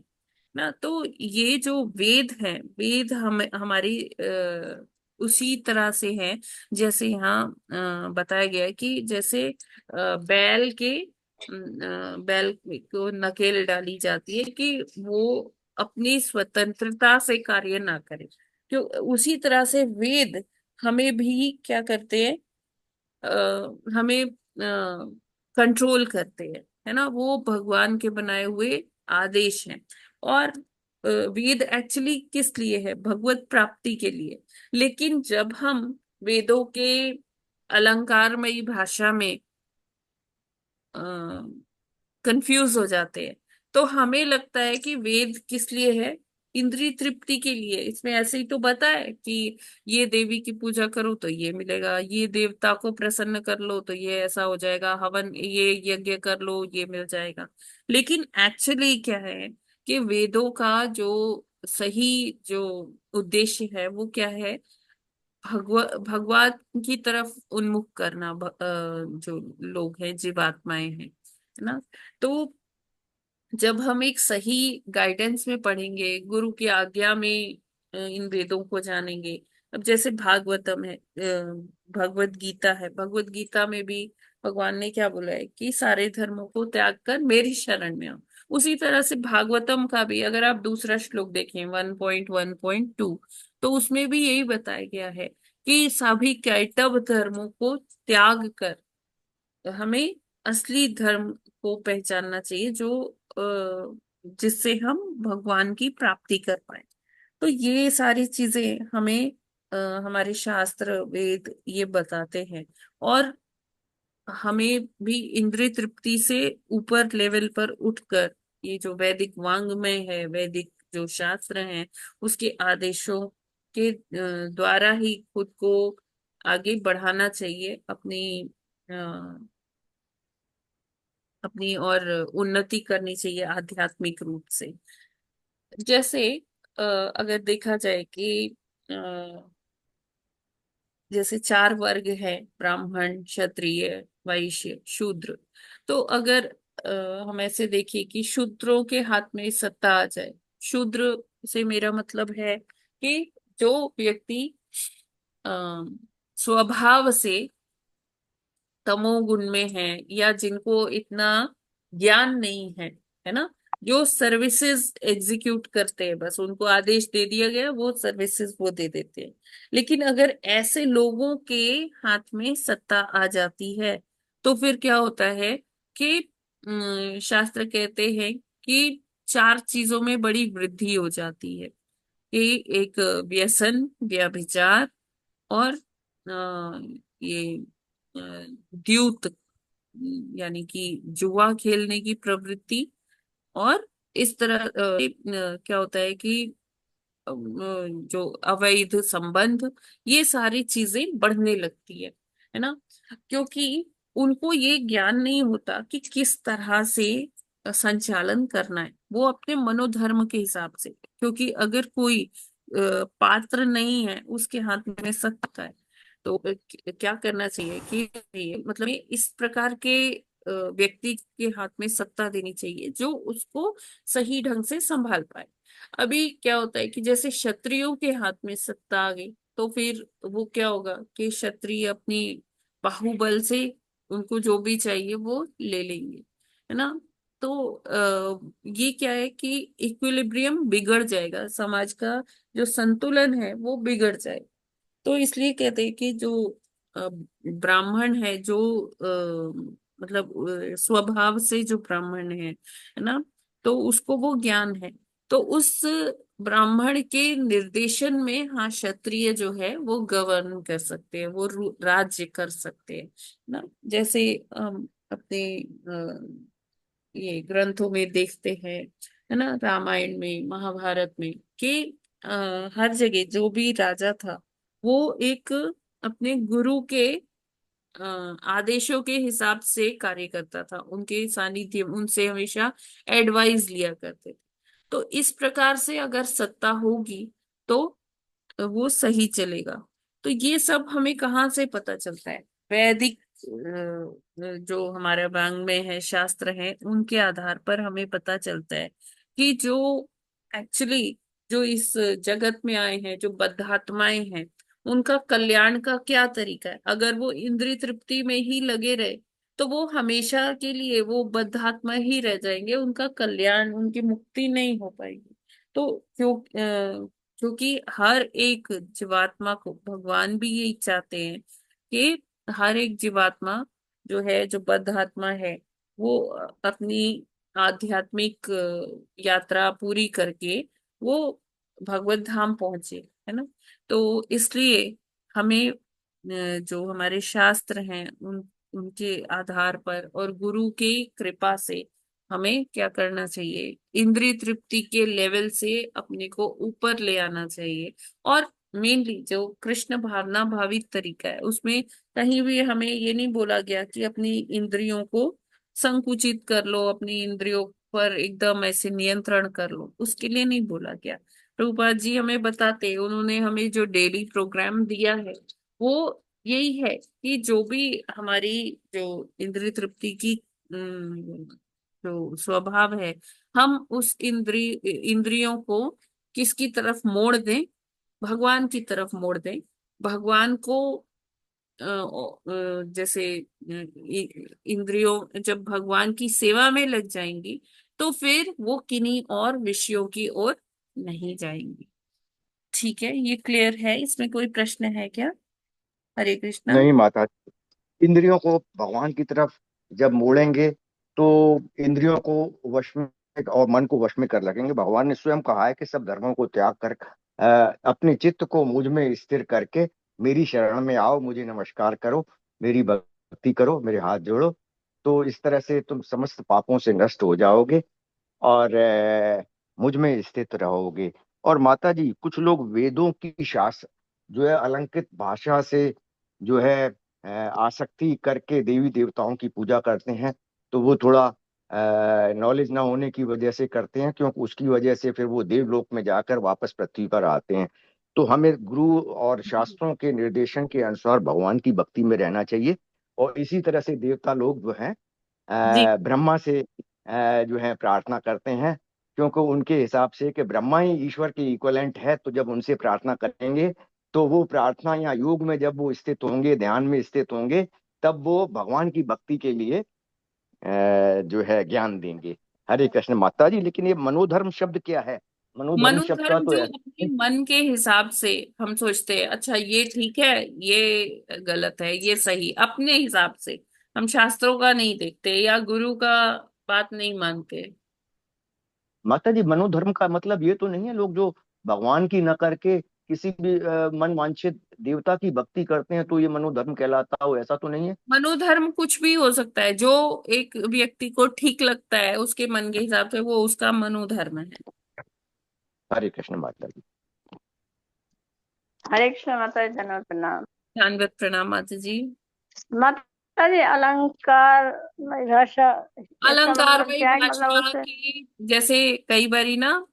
ना। तो ये जो वेद है, वेद हम हमारी उसी तरह से है जैसे यहाँ बताया गया है कि जैसे बैल के बैल को नकेल डाली जाती है कि वो अपनी स्वतंत्रता से कार्य ना करे, क्यों उसी तरह से वेद हमें भी क्या करते हैं, हमें कंट्रोल करते हैं, है ना। वो भगवान के बनाए हुए आदेश हैं। और वेद एक्चुअली किस लिए है, भगवत प्राप्ति के लिए। लेकिन जब हम वेदों के अलंकारमयी भाषा में कंफ्यूज हो जाते हैं तो हमें लगता है कि वेद किस लिए है, इंद्रिय तृप्ति के लिए। इसमें ऐसे ही तो बताए कि ये देवी की पूजा करो तो ये मिलेगा, ये देवता को प्रसन्न कर लो तो ये ऐसा हो जाएगा, हवन ये यज्ञ कर लो ये मिल जाएगा। लेकिन एक्चुअली क्या है कि वेदों का जो सही जो उद्देश्य है वो क्या है, भगवान की तरफ उन्मुख करना, जो लोग हैं जीवात्माएं हैं, है ना। तो जब हम एक सही गाइडेंस में पढ़ेंगे, गुरु की आज्ञा में इन वेदों को जानेंगे, अब जैसे भागवतम है, भगवत गीता है, भगवत गीता में भी भगवान ने क्या बोला है कि सारे धर्मों को त्याग कर मेरी शरण में आओ। उसी तरह से भागवतम का भी अगर आप दूसरा श्लोक देखें 1.1.2, तो उसमें भी यही बताया गया है कि सभी कैटव धर्मों को त्याग कर हमें असली धर्म को पहचानना चाहिए, जो जिससे हम भगवान की प्राप्ति कर पाए। तो ये सारी चीजें हमें हमारे शास्त्र वेद ये बताते हैं। और हमें भी इंद्रिय तृप्ति से ऊपर लेवल पर उठकर ये जो वैदिक वांग्मय है, वैदिक जो शास्त्र हैं, उसके आदेशों के द्वारा ही खुद को आगे बढ़ाना चाहिए, अपनी और उन्नति करनी चाहिए आध्यात्मिक रूप से। जैसे अगर देखा जाए कि जैसे 4 वर्ग है, ब्राह्मण, क्षत्रिय, वैश्य, शूद्र। तो अगर हम ऐसे देखें कि शूद्रों के हाथ में सत्ता आ जाए, शूद्र से मेरा मतलब है कि जो व्यक्ति अ, स्वभाव से तमोगुण में है, या जिनको इतना ज्ञान नहीं है ना, जो सर्विसेज एग्जीक्यूट करते हैं, बस उनको आदेश दे दिया गया, वो सर्विसेज वो दे देते हैं। लेकिन अगर ऐसे लोगों के हाथ में सत्ता आ जाती है, तो फिर क्या होता है कि शास्त्र कहते हैं कि 4 चीजों में बड़ी वृद्धि हो जाती है कि एक व्यसन, व्यभिचार, और ये द्यूत, यानी कि जुआ खेलने की प्रवृत्ति, और इस तरह क्या होता है कि जो अवैध संबंध, ये सारी चीजें बढ़ने लगती है ना। क्योंकि उनको ये ज्ञान नहीं होता कि किस तरह से संचालन करना है, वो अपने मनोधर्म के हिसाब से। क्योंकि अगर कोई पात्र नहीं है, उसके हाथ में सत्ता है, तो क्या करना चाहिए कि मतलब इस प्रकार के व्यक्ति के हाथ में सत्ता देनी चाहिए जो उसको सही ढंग से संभाल पाए। अभी क्या होता है कि जैसे क्षत्रियों के हाथ में सत्ता आ गई, तो फिर वो क्या होगा कि क्षत्रिय अपनी बाहुबल से उनको जो भी चाहिए वो ले लेंगे, है ना। तो ये क्या है कि इक्विलिब्रियम बिगड़ जाएगा, समाज का जो संतुलन है वो बिगड़ जाएगा। तो इसलिए कहते हैं कि जो ब्राह्मण है, जो मतलब स्वभाव से जो ब्राह्मण है ना, तो उसको वो ज्ञान है, तो उस ब्राह्मण के निर्देशन में हाँ क्षत्रिय जो है वो गवर्न कर सकते हैं, वो राज्य कर सकते हैं ना। जैसे हम अपने ये ग्रंथों में देखते हैं, है ना, रामायण में, महाभारत में, कि हर जगह जो भी राजा था वो एक अपने गुरु के आदेशों के हिसाब से कार्य करता था, उनके सानिध्य, उनसे हमेशा एडवाइस लिया करते थे। तो इस प्रकार से अगर सत्ता होगी तो वो सही चलेगा। तो ये सब हमें कहाँ से पता चलता है? वैदिक जो हमारे वांग में है, शास्त्र है, उनके आधार पर हमें पता चलता है कि जो एक्चुअली जो इस जगत में आए हैं, जो बद्धात्माएं हैं, उनका कल्याण का क्या तरीका है। अगर वो इंद्रिय तृप्ति में ही लगे रहे तो वो हमेशा के लिए वो बद्धात्मा ही रह जाएंगे, उनका कल्याण, उनकी मुक्ति नहीं हो पाएगी। तो क्योंकि हर एक जीवात्मा को भगवान भी यही चाहते हैं कि हर एक जीवात्मा जो है, जो बद्ध आत्मा है, वो अपनी आध्यात्मिक यात्रा पूरी करके वो भगवत धाम पहुंचे, है ना। तो इसलिए हमें जो हमारे शास्त्र हैं उनके आधार पर और गुरु की कृपा से हमें क्या करना चाहिए, इंद्रिय तृप्ति के लेवल से अपने को ऊपर ले आना चाहिए। और मेनली जो कृष्ण भावना भावित तरीका है, उसमें कहीं भी हमें ये नहीं बोला गया कि अपनी इंद्रियों को संकुचित कर लो, अपनी इंद्रियों पर एकदम ऐसे नियंत्रण कर लो, उसके लिए नहीं बोला गया। प्रभुपाद जी हमें बताते हैं, उन्होंने हमें जो डेली प्रोग्राम दिया है वो यही है कि जो भी हमारी जो इंद्रिय तृप्ति की जो स्वभाव है, हम उस इंद्रियों को किसकी तरफ मोड़ दें, भगवान की तरफ मोड़ दें, भगवान को जैसे इंद्रियों जब भगवान की सेवा में लग जाएंगी तो फिर वो किन्हीं और विषयों की ओर नहीं जाएंगी। ठीक है, ये क्लियर है? इसमें कोई प्रश्न है क्या? हरे कृष्णा। नहीं माता, इंद्रियों को भगवान की तरफ जब मोड़ेंगे तो इंद्रियों को वश में और मन को वश में कर लगेंगे। भगवान ने स्वयं कहा है कि सब धर्मों को त्याग कर अपने चित्त को मुझ में स्थिर करके मेरी शरण में आओ, मुझे नमस्कार करो, मेरी भक्ति करो, मेरे हाथ जोड़ो। तो इस तरह से तुम समस्त पापों से नष्ट हो जाओगे और मुझ में स्थित रहोगे। और माता जी, कुछ लोग वेदों की शास्त्र जो है अलंकृत भाषा से जो है आसक्ति करके देवी देवताओं की पूजा करते हैं। तो वो थोड़ा नॉलेज ना होने की वजह से करते हैं, क्योंकि उसकी वजह से फिर वो देवलोक में जाकर वापस पृथ्वी पर आते हैं। तो हमें गुरु और शास्त्रों के निर्देशन के अनुसार भगवान की भक्ति में रहना चाहिए। और इसी तरह से देवता लोग जो हैं जी। ब्रह्मा से जो है प्रार्थना करते हैं, क्योंकि उनके हिसाब से कि ब्रह्मा ही ईश्वर के इक्वलेंट है। तो जब उनसे प्रार्थना करेंगे तो वो प्रार्थना या योग में जब वो स्थित होंगे, ध्यान में स्थित होंगे, तब वो भगवान की भक्ति के लिए जो है ज्ञान देंगे। हरे कृष्ण माता जी। लेकिन ये मनोधर्म शब्द क्या है? मनोधर्म शब्द का मनोधर्म तो जो अपने मन के हिसाब से हम सोचते हैं, अच्छा ये ठीक है, ये गलत है, ये सही, अपने हिसाब से। हम शास्त्रों का नहीं देखते या गुरु का बात नहीं मानते। माता जी, मनोधर्म का मतलब ये तो नहीं है लोग जो भगवान की न करके किसी भी मन वांछित देवता की भक्ति करते हैं तो ये मनोधर्म कहलाता हो, ऐसा तो नहीं है? मनोधर्म कुछ भी हो सकता है, जो एक व्यक्ति को ठीक लगता है उसके मन के हिसाब से, वो उसका मनोधर्म है। हरे कृष्ण माता जी। हरे कृष्ण माता जी, धन्यवाद, प्रणाम। धन्यवाद, प्रणाम माता जी। माता जी, अलंकार भाषा, इसका अलंकार मतलब वही क्या है? मतलब भाषा उससे की, जैसे कई बारी ना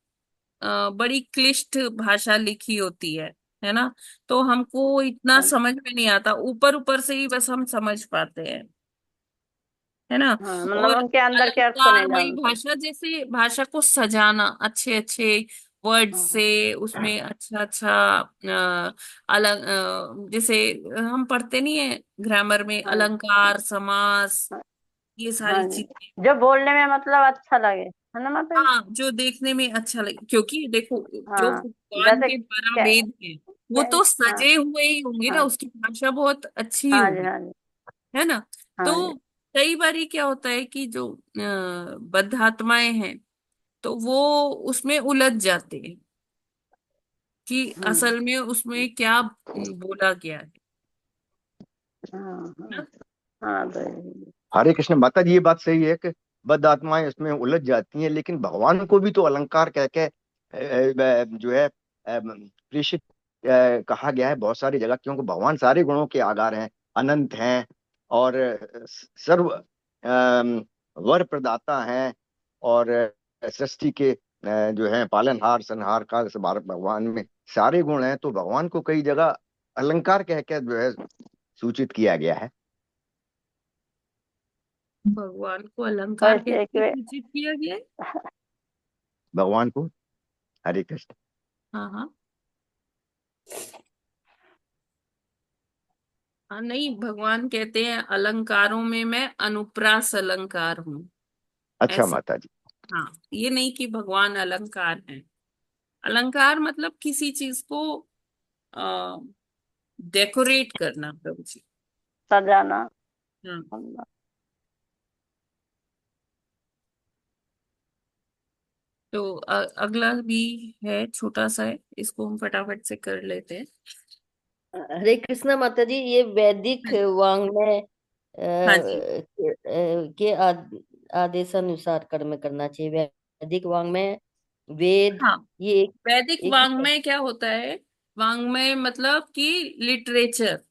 बड़ी क्लिष्ट भाषा लिखी होती है ना, तो हमको इतना समझ में नहीं आता, ऊपर ऊपर से ही बस हम समझ पाते हैं, है ना। हाँ, और मतलब उनके अंदर के अर्थ को नहीं अलंकारमयी जानते। भाषा, जैसे भाषा को सजाना अच्छे अच्छे वर्ड हाँ, से, उसमें अच्छा अच्छा अलग जैसे हम पढ़ते नहीं है ग्रामर में, हाँ, अलंकार, समास, हाँ, ये हाँ सारी जी, चीजें। जो बोलने में मतलब अच्छा लगे, है ना माता जी? हाँ, जो देखने में अच्छा लगे, क्योंकि देखो जो हाँ, भगवान जैसे के द्वारा क्या, वेद है वो क्या, तो हाँ, सजे हुए ही होंगे ना, हाँ, उसकी भाषा बहुत अच्छी हाँ जी, होगी, हाँ जी, है ना। हाँ जी, तो कई बारी क्या होता है कि जो बद्ध आत्माएं हैं तो वो उसमें उलझ जाते हैं कि हम्म, असल में उसमें क्या बोला गया है हाँ, हाँ, ना। हाँ तो हरे कृष्ण माता जी, ये बात सही है कि बद आत्माएं इसमें उलझ जाती हैं, लेकिन भगवान को भी तो अलंकार कह के जो है प्रेषित कहा गया है बहुत सारी जगह, क्योंकि भगवान सारे गुणों के आगार हैं, अनंत हैं और सर्व वर प्रदाता हैं और सृष्टि के जो है पालनहार संहार का भगवान में सारे गुण हैं। तो भगवान को कई जगह अलंकार कह के जो है सूचित किया गया है। भगवान को अलंकार बस एक कैसे सूचित किया गया है? भगवान को। हरे कृष्ण। हाँ हाँ। हाँ, नहीं, भगवान कहते हैं अलंकारों में मैं अनुप्रास अलंकार हूँ, अच्छा ऐसे। माता जी। हाँ, ये नहीं कि भगवान अलंकार है। अलंकार मतलब किसी चीज को डेकोरेट करना, प्रभु जी। सजाना। हाँ। तो अगला भी है, छोटा सा है, इसको हम फटाफट से कर लेते हैं। हरे कृष्णा माता जी, ये वैदिक वाङ्मय हाँ जी। के आदेशानुसार कर्म करना चाहिए। वैदिक वाङ्मय, वेद, हाँ, ये वैदिक एक ही है। वाङ्मय क्या होता है? वाङ्मय मतलब कि लिटरेचर,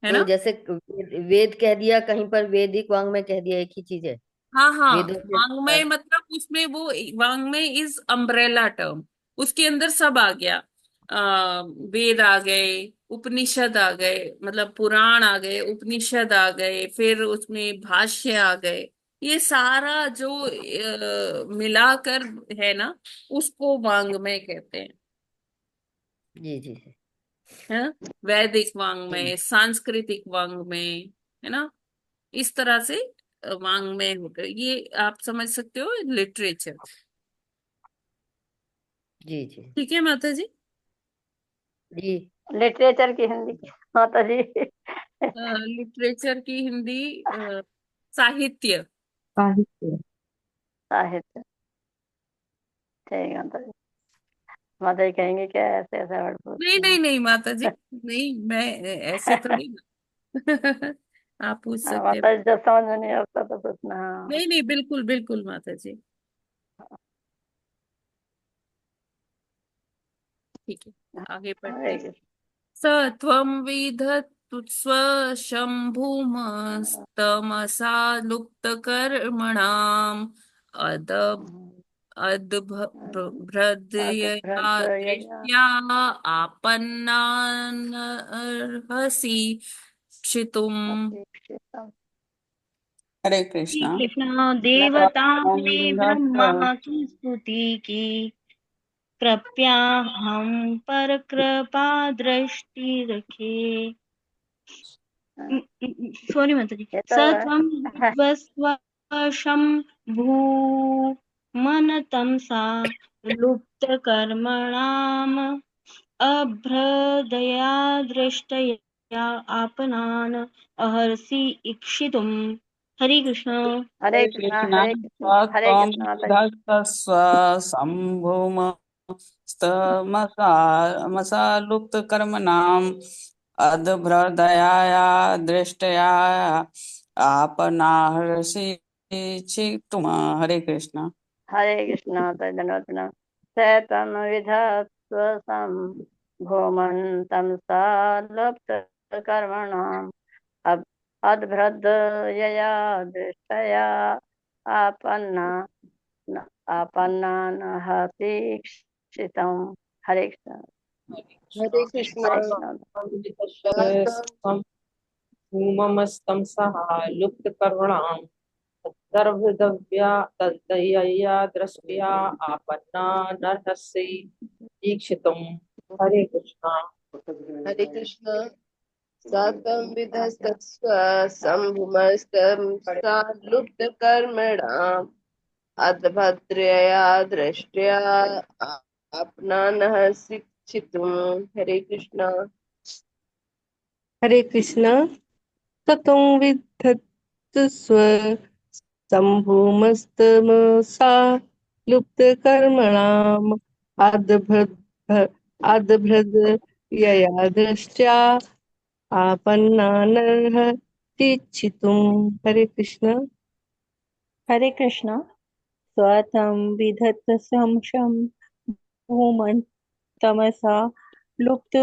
है तो ना। जैसे वेद कह दिया कहीं पर, वैदिक वाङ्मय कह दिया, एक ही चीज है। हाँ हाँ, वेदों से वाङ्मय मतलब उसमें वो, वाङ्मय इज अम्ब्रेला टर्म, उसके अंदर सब आ गया। वेद आ गए, उपनिषद आ गए, मतलब पुराण आ गए, उपनिषद आ गए, फिर उसमें भाष्य आ गए, ये सारा जो मिलाकर है ना, उसको वाङ्मय कहते हैं। जी जी है ना, वैदिक वाङ्मय, सांस्कृतिक वाङ्मय, है ना, इस तरह से वाङ्मय होते हैं। ये आप समझ सकते हो, लिटरेचर। जी जी ठीक है माता जी। जी। लिटरेचर की हिंदी माता जी। लिटरेचर की हिंदी साहित्य। साहित्य। साहित्य। ठीक है माता जी। माता जी कहेंगे क्या ऐसे ऐसे वर्ड नहीं पूछते नहीं हैं? नहीं माता जी, नहीं, मैं ऐसे थोड़ी ना। आप पूछ हाँ, सकते हैं। माता जी जब समझ में नहीं आता तो पूछना। हाँ नहीं नहीं, बिल्कुल बिल्कुल माता जी। ठीक है, आगे बढ़ते हरे हैं। कृष्ण। सत्वं विधत्तु स्वशम्भुमस्तमसा लुप्तकर्मणाम् अद अदभ्रदया अदभ्रदया दृष्ट्या आपन्नानर्हसि क्षितुम्। अपेक्षितम्। हरे कृष्णा। कृष्ण देवता स्वात्मं ने विधत्त ब्रह्मा की स्तुति की, कृपया हम पर कृपा दृष्टि रखे। सॉरी माता जी। ये तो सत्वं है। विद्वस्वशं भूमन तमसा लुप्त कर्मणाम अभ्रदया दृष्टया आपनान अहर्षि इक्षितुम्। हरे कृष्ण। हरे हरे कृष्णा कृष्णा। हरे कृष्णा हरे स्वात्मं कृष्णा माता जी। विधत्त स्वशम्भुमस्तमसा लुप्तकर्मणाम् अदभ्रदया दृष्टया आपनाहर्षि चित्तुम। हरे कृष्णा। हरे कृष्णा माता जी धन्यवाद प्रणाम। शैतम विधत्वसं भूमन्तं सालुप्त कर्मणाम् अद्भ्रदयया दृष्टया आपन्ना आपन्नानहतीक्षितम्। हरे कृष्ण। हरे कृष्णा। हरे कृष्ण। स्वात्मं भूममस्तं सः लुप्तकर्मणाम् सर्वद्रव्या तद्दयया दृष्ट्या आपन्ना नरहसि दीक्षितुम्। हरे कृष्णा। हरे कृष्णा। साकं विधस्तस्व सम्भुमस्तं सालुप्तकर्मणाम् अद्भद्रया दृष्ट्या आपनानः शिक्षितुम्। हरे कृष्णा। हरे कृष्णा। ततं विद्धत्त स्व सम्भूमस्तमसा लुप्तकर्मणाम् आदभ्रदयया दृष्ट्या आपन्नानर्ह चित्सितुम्। हरे कृष्ण। हरे कृष्ण। स्वतं विधत्त संशं भूमन् तमसा लुप्त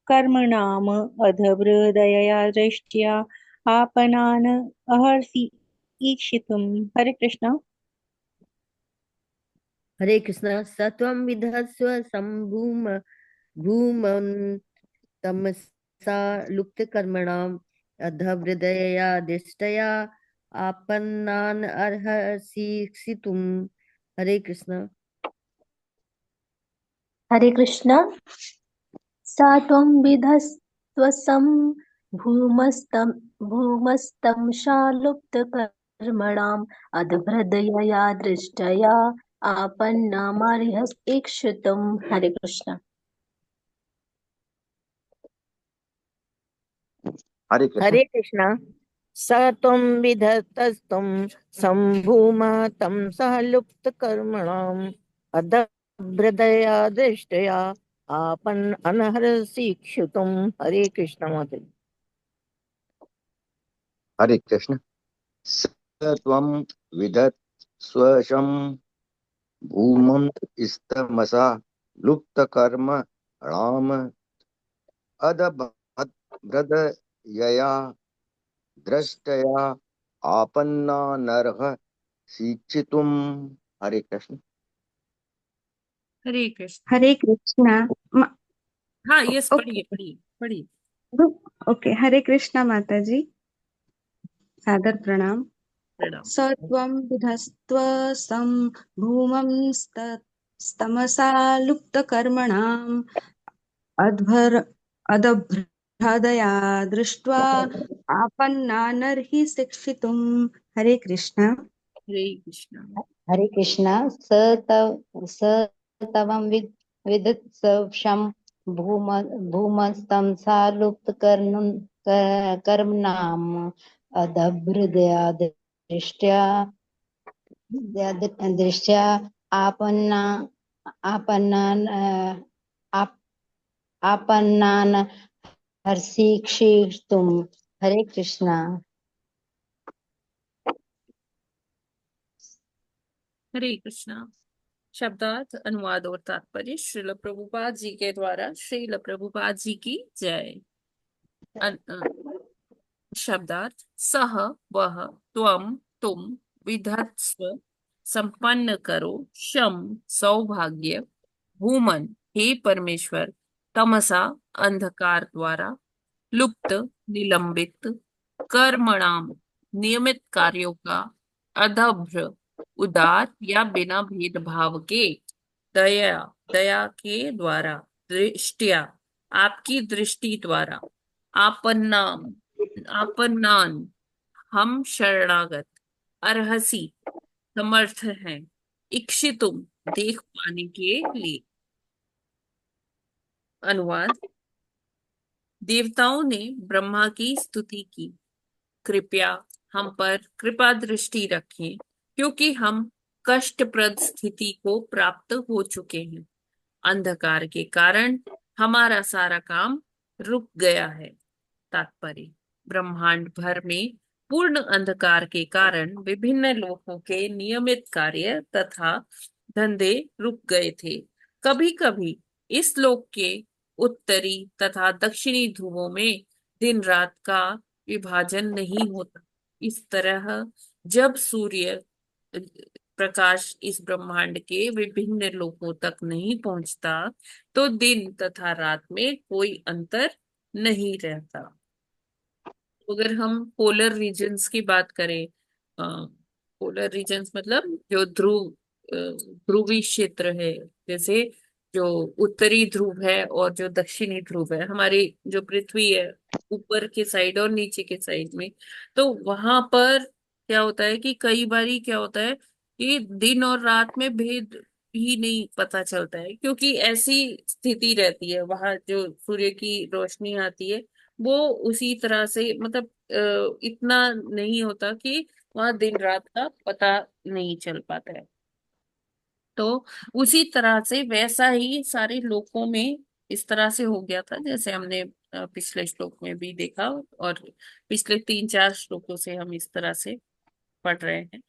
कर्मणाम अधवृदया दृष्ट्या आपनान अहर्षि ईक्षितुम्। हरे कृष्ण। हरे कृष्णा। सत्वं विधत्स्व सम्भूम भूमं तमसा लुप्तकर्मणाम् अधहृदयया दृष्टया आपन्नान् अर्हसि शिक्षितुम्। हरे कृष्ण। हरे कृष्ण। सा त्वं विधस्त्वसं भूमस्तं शालुप्तकर्मणाम् अधभ्रदयया दृष्टया आपन्नामारिहसीक्षितुम्। हरे कृष्ण। हरे कृष्ण। हरे कृष्णा। स त्वं विधत्तस्तं सम्भूम तं सह लुप्त कर्मणाम् अदभ्रदया दृष्टया आपन् अनहरसीक्षुतुम्। हरे कृष्ण माता जी। हरे कृष्ण। स त्वं विदत् स्वशं भूमं स्तमसा लुप्तकर्मणाम् अदभद्रदयया दृष्टया आपन्नानर्ह शिक्षितुम्। हरे कृष्ण। हरे कृष्ण। हरे कृष्णा। हाँ, यस, ओके पढ़िए पढ़िए पढ़िए। ओके। हरे कृष्णा माता जी, सादर प्रणाम। प्रणाम। सत्वं विधस्त्व सं भूमं स्तमसा लुप्तकर्मणाम् अदभ्रदया दृष्ट्वा आपन्नानर्हि शिक्षितुम्। हरे कृष्ण। हरे कृष्णा। हरे कृष्णा। स तवं विदत्सवशं भूमस्तं सा लुप्त कर्मणाम् अदभ्रदया दृष्ट्या आपन्नान् आपन्नान् हर्षिक्षितुम्। हरे कृष्णा। हरे कृष्णा। शब्दार्थ, अनुवाद और तात्पर्य श्रील प्रभुपाद जी के द्वारा। श्रील प्रभुपाद जी की जय। शब्दार्थ, सह वह, त्वम तुम, विधत्स्व संपन्न करो, शम सौभाग्य, भूमन हे परमेश्वर, तमसा अंधकार द्वारा, लुप्त निलंबित, कर्मणाम नियमित कार्यों का, अदभ्र उदार या बिना भेदभाव के, दया दया के द्वारा, दृष्टिया आपकी दृष्टि द्वारा, आपन्नाम आपन्नान हम शरणागत, अर्हसी समर्थ हैं, इक्षितुम देख पाने के लिए। अनुवाद। देवताओं ने ब्रह्मा की स्तुति की, कृपया हम पर कृपा दृष्टि रखें क्योंकि हम कष्टप्रद स्थिति को प्राप्त हो चुके हैं। अंधकार के कारण हमारा सारा काम रुक गया है। तात्पर्य, ब्रह्मांड भर में पूर्ण अंधकार के कारण विभिन्न लोकों के नियमित कार्य तथा धंधे रुक गए थे। कभी कभी इस लोक के उत्तरी तथा दक्षिणी ध्रुवों में दिन रात का विभाजन नहीं होता। इस तरह जब सूर्य प्रकाश इस ब्रह्मांड के विभिन्न लोकों तक नहीं पहुंचता तो दिन तथा रात में कोई अंतर नहीं रहता। अगर हम पोलर रीजन्स की बात करें, पोलर रीजन्स मतलब जो ध्रुवी क्षेत्र है, जैसे जो उत्तरी ध्रुव है और जो दक्षिणी ध्रुव है, हमारी जो पृथ्वी है ऊपर के साइड और नीचे के साइड में, तो वहां पर क्या होता है कि कई बारी क्या होता है कि दिन और रात में भेद ही नहीं पता चलता है, क्योंकि ऐसी स्थिति रहती है वहां जो सूर्य की रोशनी आती है वो उसी तरह से मतलब इतना नहीं होता कि वहां दिन रात का पता नहीं चल पाता है। तो उसी तरह से वैसा ही सारे लोकों में इस तरह से हो गया था, जैसे हमने पिछले श्लोक में भी देखा और पिछले 3-4 श्लोकों से हम इस तरह से पढ़ रहे हैं।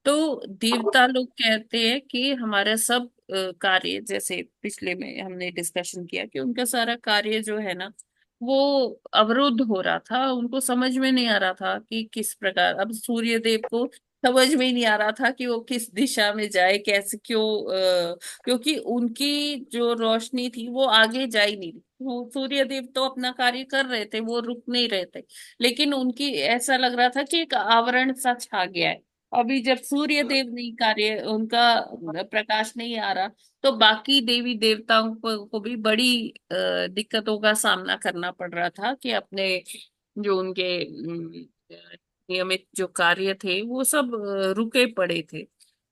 तो देवता लोग कहते हैं कि हमारा सब कार्य, जैसे पिछले में हमने डिस्कशन किया कि उनका सारा कार्य जो है ना वो अवरुद्ध हो रहा था। उनको समझ में नहीं आ रहा था कि किस प्रकार, अब सूर्य देव को समझ में ही नहीं आ रहा था कि वो किस दिशा में जाए, कैसे, क्योंकि उनकी जो रोशनी थी वो आगे जा ही नहीं रही। वो सूर्य देव तो अपना कार्य कर रहे थे, वो रुक नहीं रहे थे, लेकिन उनकी ऐसा लग रहा था कि एक आवरण सा छा गया है। अभी जब सूर्य देव नहीं कार्य, उनका प्रकाश नहीं आ रहा, तो बाकी देवी देवताओं को भी बड़ी दिक्कतों का सामना करना पड़ रहा था कि अपने जो उनके नियमित जो कार्य थे वो सब रुके पड़े थे।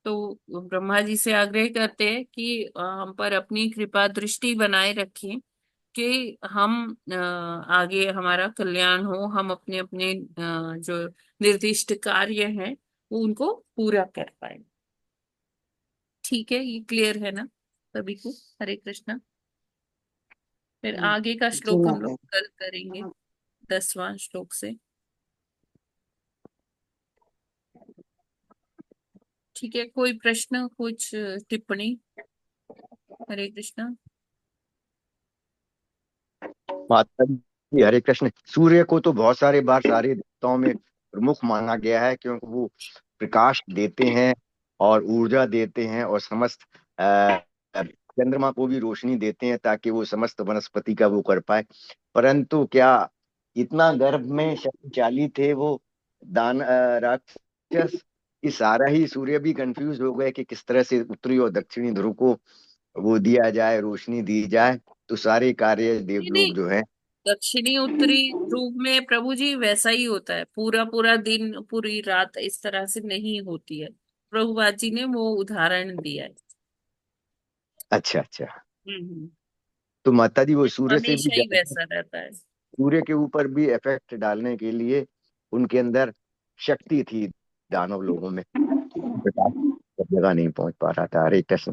तो ब्रह्मा जी से आग्रह करते हैं कि हम पर अपनी कृपा दृष्टि बनाए रखें कि हम आगे हमारा कल्याण हो, हम अपने अपने जो निर्दिष्ट कार्य हैं वो उनको पूरा कर पाए। ठीक है, ये क्लियर है ना सभी को? हरे कृष्णा। फिर आगे का जी श्लोक हम माता। लोग कल करेंगे 10वां श्लोक से। ठीक है, कोई प्रश्न, कुछ टिप्पणी? हरे कृष्णा। माता जी हरे कृष्ण। सूर्य को तो बहुत सारे बार सारे देवताओं में प्रमुख माना गया है, क्योंकि वो प्रकाश देते हैं और ऊर्जा देते हैं और समस्त चंद्रमा को भी रोशनी देते हैं ताकि वो समस्त वनस्पति का वो कर पाए। परंतु क्या इतना गर्भ में शक्तिशाली थे वो दान राक्षस कि सारा ही सूर्य भी कंफ्यूज हो गए कि किस तरह से उत्तरी और दक्षिणी ध्रुव को वो दिया जाए, रोशनी दी जाए। तो सारे कार्य नहीं देवलोक नहीं, जो है। दक्षिणी उत्तरी ध्रुव में प्रभु जी वैसा ही होता है, पूरा पूरा दिन पूरी रात इस तरह से नहीं होती है। प्रभुपाद जी ने वो उदाहरण दिया है। अच्छा अच्छा। हम्म। तो माता जी वो सूर्य से भी हमेशा ही वैसा रहता है। सूर्य के ऊपर भी इफेक्ट डालने के लिए उनके अंदर शक्ति थी दानव लोगों में। प्रकाश सब जगह नहीं पहुंच पा रहा था। हरे कृष्ण।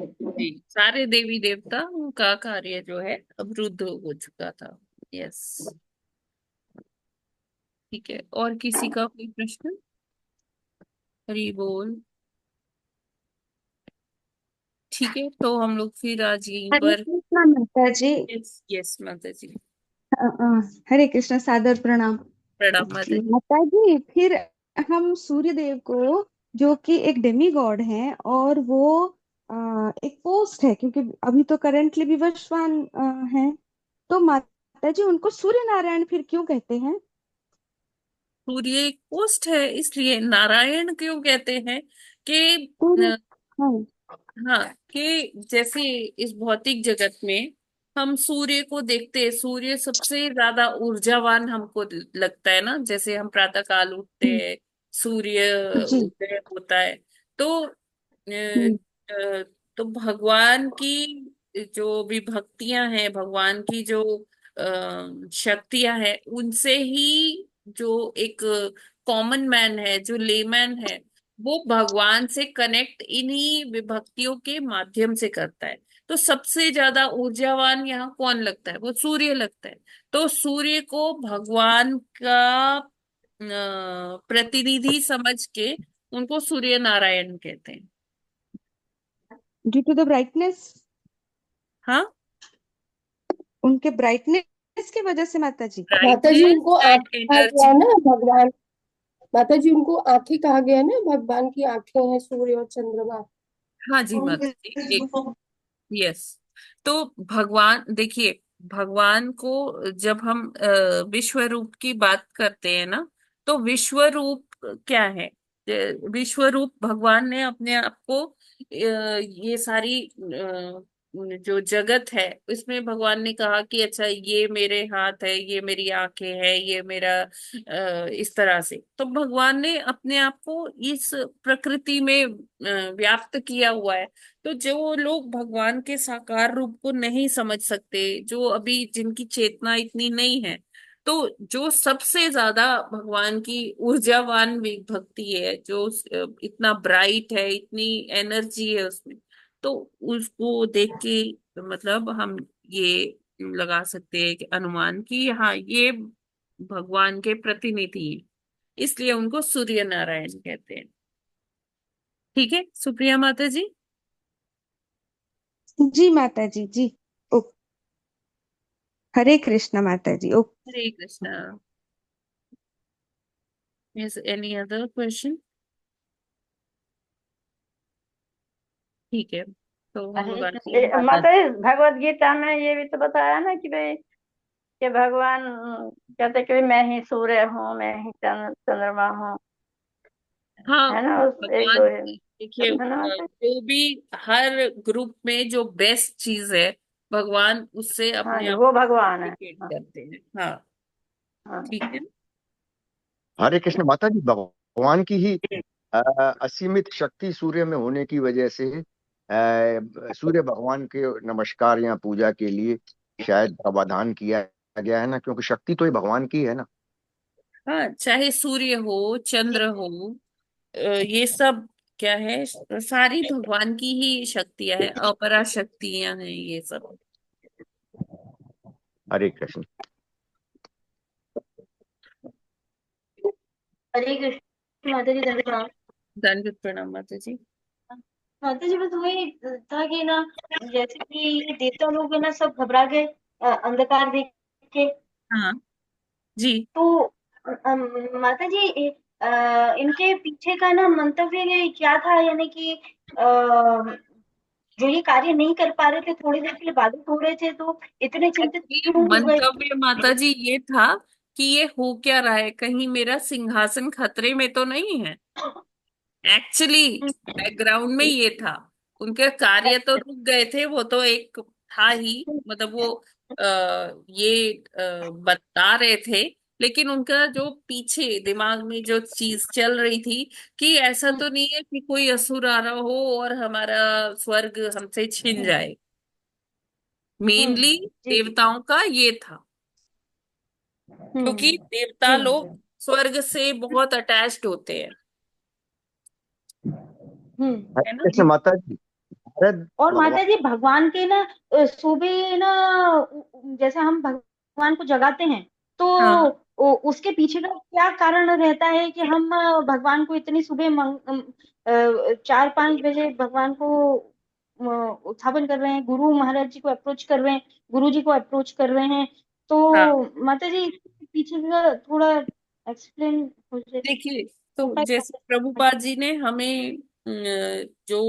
जी, सारे देवी देवता का कार्य जो है अवरुद्ध हो चुका था। यस, ठीक है। और किसी का कोई प्रश्न? हरि बोल। ठीक है, तो हम लोग फिर आज यहीं हरे पर। कृष्णा माता जी। यस यस माता जी। हरे कृष्णा, सादर प्रणाम। प्रणाम माता जी। माता जी, फिर हम सूर्य देव को, जो कि एक डेमी गॉड है, और वो एक पोस्ट है, क्योंकि अभी तो करंटली विवस्वान है, तो माता जी उनको सूर्य नारायण फिर क्यों कहते हैं? सूर्य एक पोस्ट है, इसलिए नारायण क्यों कहते हैं कि सूर्य। अ, हाँ। हाँ, कि जैसे इस भौतिक जगत में हम सूर्य को देखते हैं, सूर्य सबसे ज्यादा ऊर्जावान हमको लगता है ना। जैसे हम प्रातः काल उठते हैं, सूर्य जी। उदय होता है। तो हम्म। तो भगवान की जो भी भक्तियां हैं, भगवान की जो शक्तियां हैं, उनसे ही जो एक कॉमन मैन है, जो लेमैन है, वो भगवान से कनेक्ट इन्हीं विभक्तियों के माध्यम से करता है। तो सबसे ज्यादा ऊर्जावान यहाँ कौन लगता है? वो सूर्य लगता है। तो सूर्य को भगवान का प्रतिनिधि समझ के उनको सूर्य नारायण कहते हैं। Due to the brightness. हाँ, उनके ब्राइटनेस की वजह से माता जी। माता जी ब्राइटनेस उनको एंड आंखें कहा गया एनर्जी। है ना भगवान। माता जी उनको आंखें कहा गया है ना, भगवान की आंखें हैं सूर्य और चंद्रमा। हाँ जी माता जी, एक। यस। तो भगवान देखिए, भगवान को जब हम विश्व रूप की बात करते हैं ना, तो विश्व रूप क्या है? विश्व रूप भगवान ने अपने आप को ये सारी जो जगत है, इसमें भगवान ने कहा कि अच्छा, ये मेरे हाथ है, ये मेरी आंखें है, ये मेरा इस तरह से। तो भगवान ने अपने आप को इस प्रकृति में व्याप्त किया हुआ है। तो जो लोग भगवान के साकार रूप को नहीं समझ सकते, जो अभी जिनकी चेतना इतनी नहीं है, तो जो सबसे ज्यादा भगवान की ऊर्जावान भक्ति है, जो इतना ब्राइट है, इतनी एनर्जी है उसमें, तो उसको देख के मतलब हम ये लगा सकते हैं कि अनुमान कि हाँ, ये भगवान के प्रतिनिधि हैं, इसलिए उनको सूर्य नारायण कहते हैं। ठीक है सुप्रिया माता जी। जी माता जी। जी। ओ, हरे कृष्णा माता जी। ओ। हरे Krishna. Yes, any other question? ठीक है, तो हम लोग आज यहीं पर। माता जी भगवत गीता में ये भी तो बताया ना कि भाई, कि भगवान कहते कि मैं ही सूर्य हूँ, मैं ही चंद्रमा हूँ, हाँ, है ना। उस एक भगवान दो देखिए, है ना माता जी? जो भी हर ग्रुप में जो बेस्ट चीज है, भगवान उससे हाँ अपने जी, आप वो को भगवान है। communicate हाँ। करते हैं। हाँ, हाँ। ठीक है। हरे कृष्ण माता जी, भगवान की ही असीमित शक्ति सूर्य में होने की वजह से सूर्य भगवान के नमस्कार या पूजा के लिए शायद प्रावधान किया गया है ना, क्योंकि शक्ति तो ये भगवान की है ना। हाँ, चाहे सूर्य हो, चंद्र हो, ये सब क्या है? सारी भगवान की ही शक्तियां हैं, अपरा शक्तियां हैं ये सब। हरे कृष्ण। हरे कृष्ण माता जी, धन्यवाद। दंड प्रणाम माता जी। माता जी, बस वही था कि ना, जैसे कि ये देवता लोग है ना, सब घबरा गए अंधकार देख के। हाँ जी। तो माता जी, इनके पीछे का ना मंतव्य ये क्या था, यानी कि जो ये कार्य नहीं कर पा रहे थे, थोड़ी देर के लिए बाधित हो रहे थे, तो इतने चिंतित एक्चुअली क्यों हो गए? मंतव्य माता जी ये था कि ये हो क्या रहा है, कहीं मेरा सिंहासन खतरे में तो नहीं है। एक्चुअली बैकग्राउंड में ये था। उनके कार्य तो रुक गए थे, वो तो एक था ही, मतलब वो ये बता रहे थे, लेकिन उनका जो पीछे दिमाग में जो चीज चल रही थी कि ऐसा तो नहीं है कि कोई असुर आ रहा हो और हमारा स्वर्ग हमसे छिन जाए। मेनली जी जी देवताओं का ये था, क्योंकि देवता जी लोग माता स्वर्ग से बहुत अटैच्ड होते हैं, है ना। जैसे माता जी भारत और भगवान। माता जी भगवान के ना सुबह ना जैसे हम भगवान को जगाते हैं तो हाँ उसके पीछे का क्या कारण रहता है कि हम भगवान को इतनी सुबह 4-5 बजे भगवान को उत्थापन कर रहे हैं, गुरु महाराज जी को अप्रोच कर रहे हैं, गुरु जी को अप्रोच कर रहे हैं। हाँ। तो माता जी इसके पीछे का थोड़ा एक्सप्लेन हो जाए देखिए, तो तो जैसे प्रभुपाद जी ने हमें जो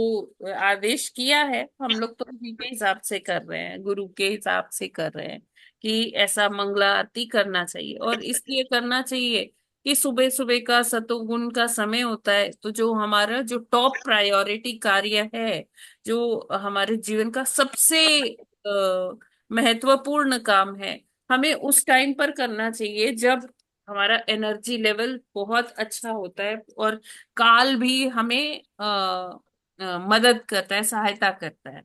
आदेश किया है, हम लोग तो उसी के हिसाब से कर रहे हैं, गुरु के हिसाब से कर रहे हैं कि ऐसा मंगला आरती करना चाहिए। और इसलिए करना चाहिए कि सुबह सुबह का सतोगुण का समय होता है, तो जो हमारा जो टॉप प्रायोरिटी कार्य है, जो हमारे जीवन का सबसे महत्वपूर्ण काम है, हमें उस टाइम पर करना चाहिए जब हमारा एनर्जी लेवल बहुत अच्छा होता है, और काल भी हमें मदद करता है, सहायता करता है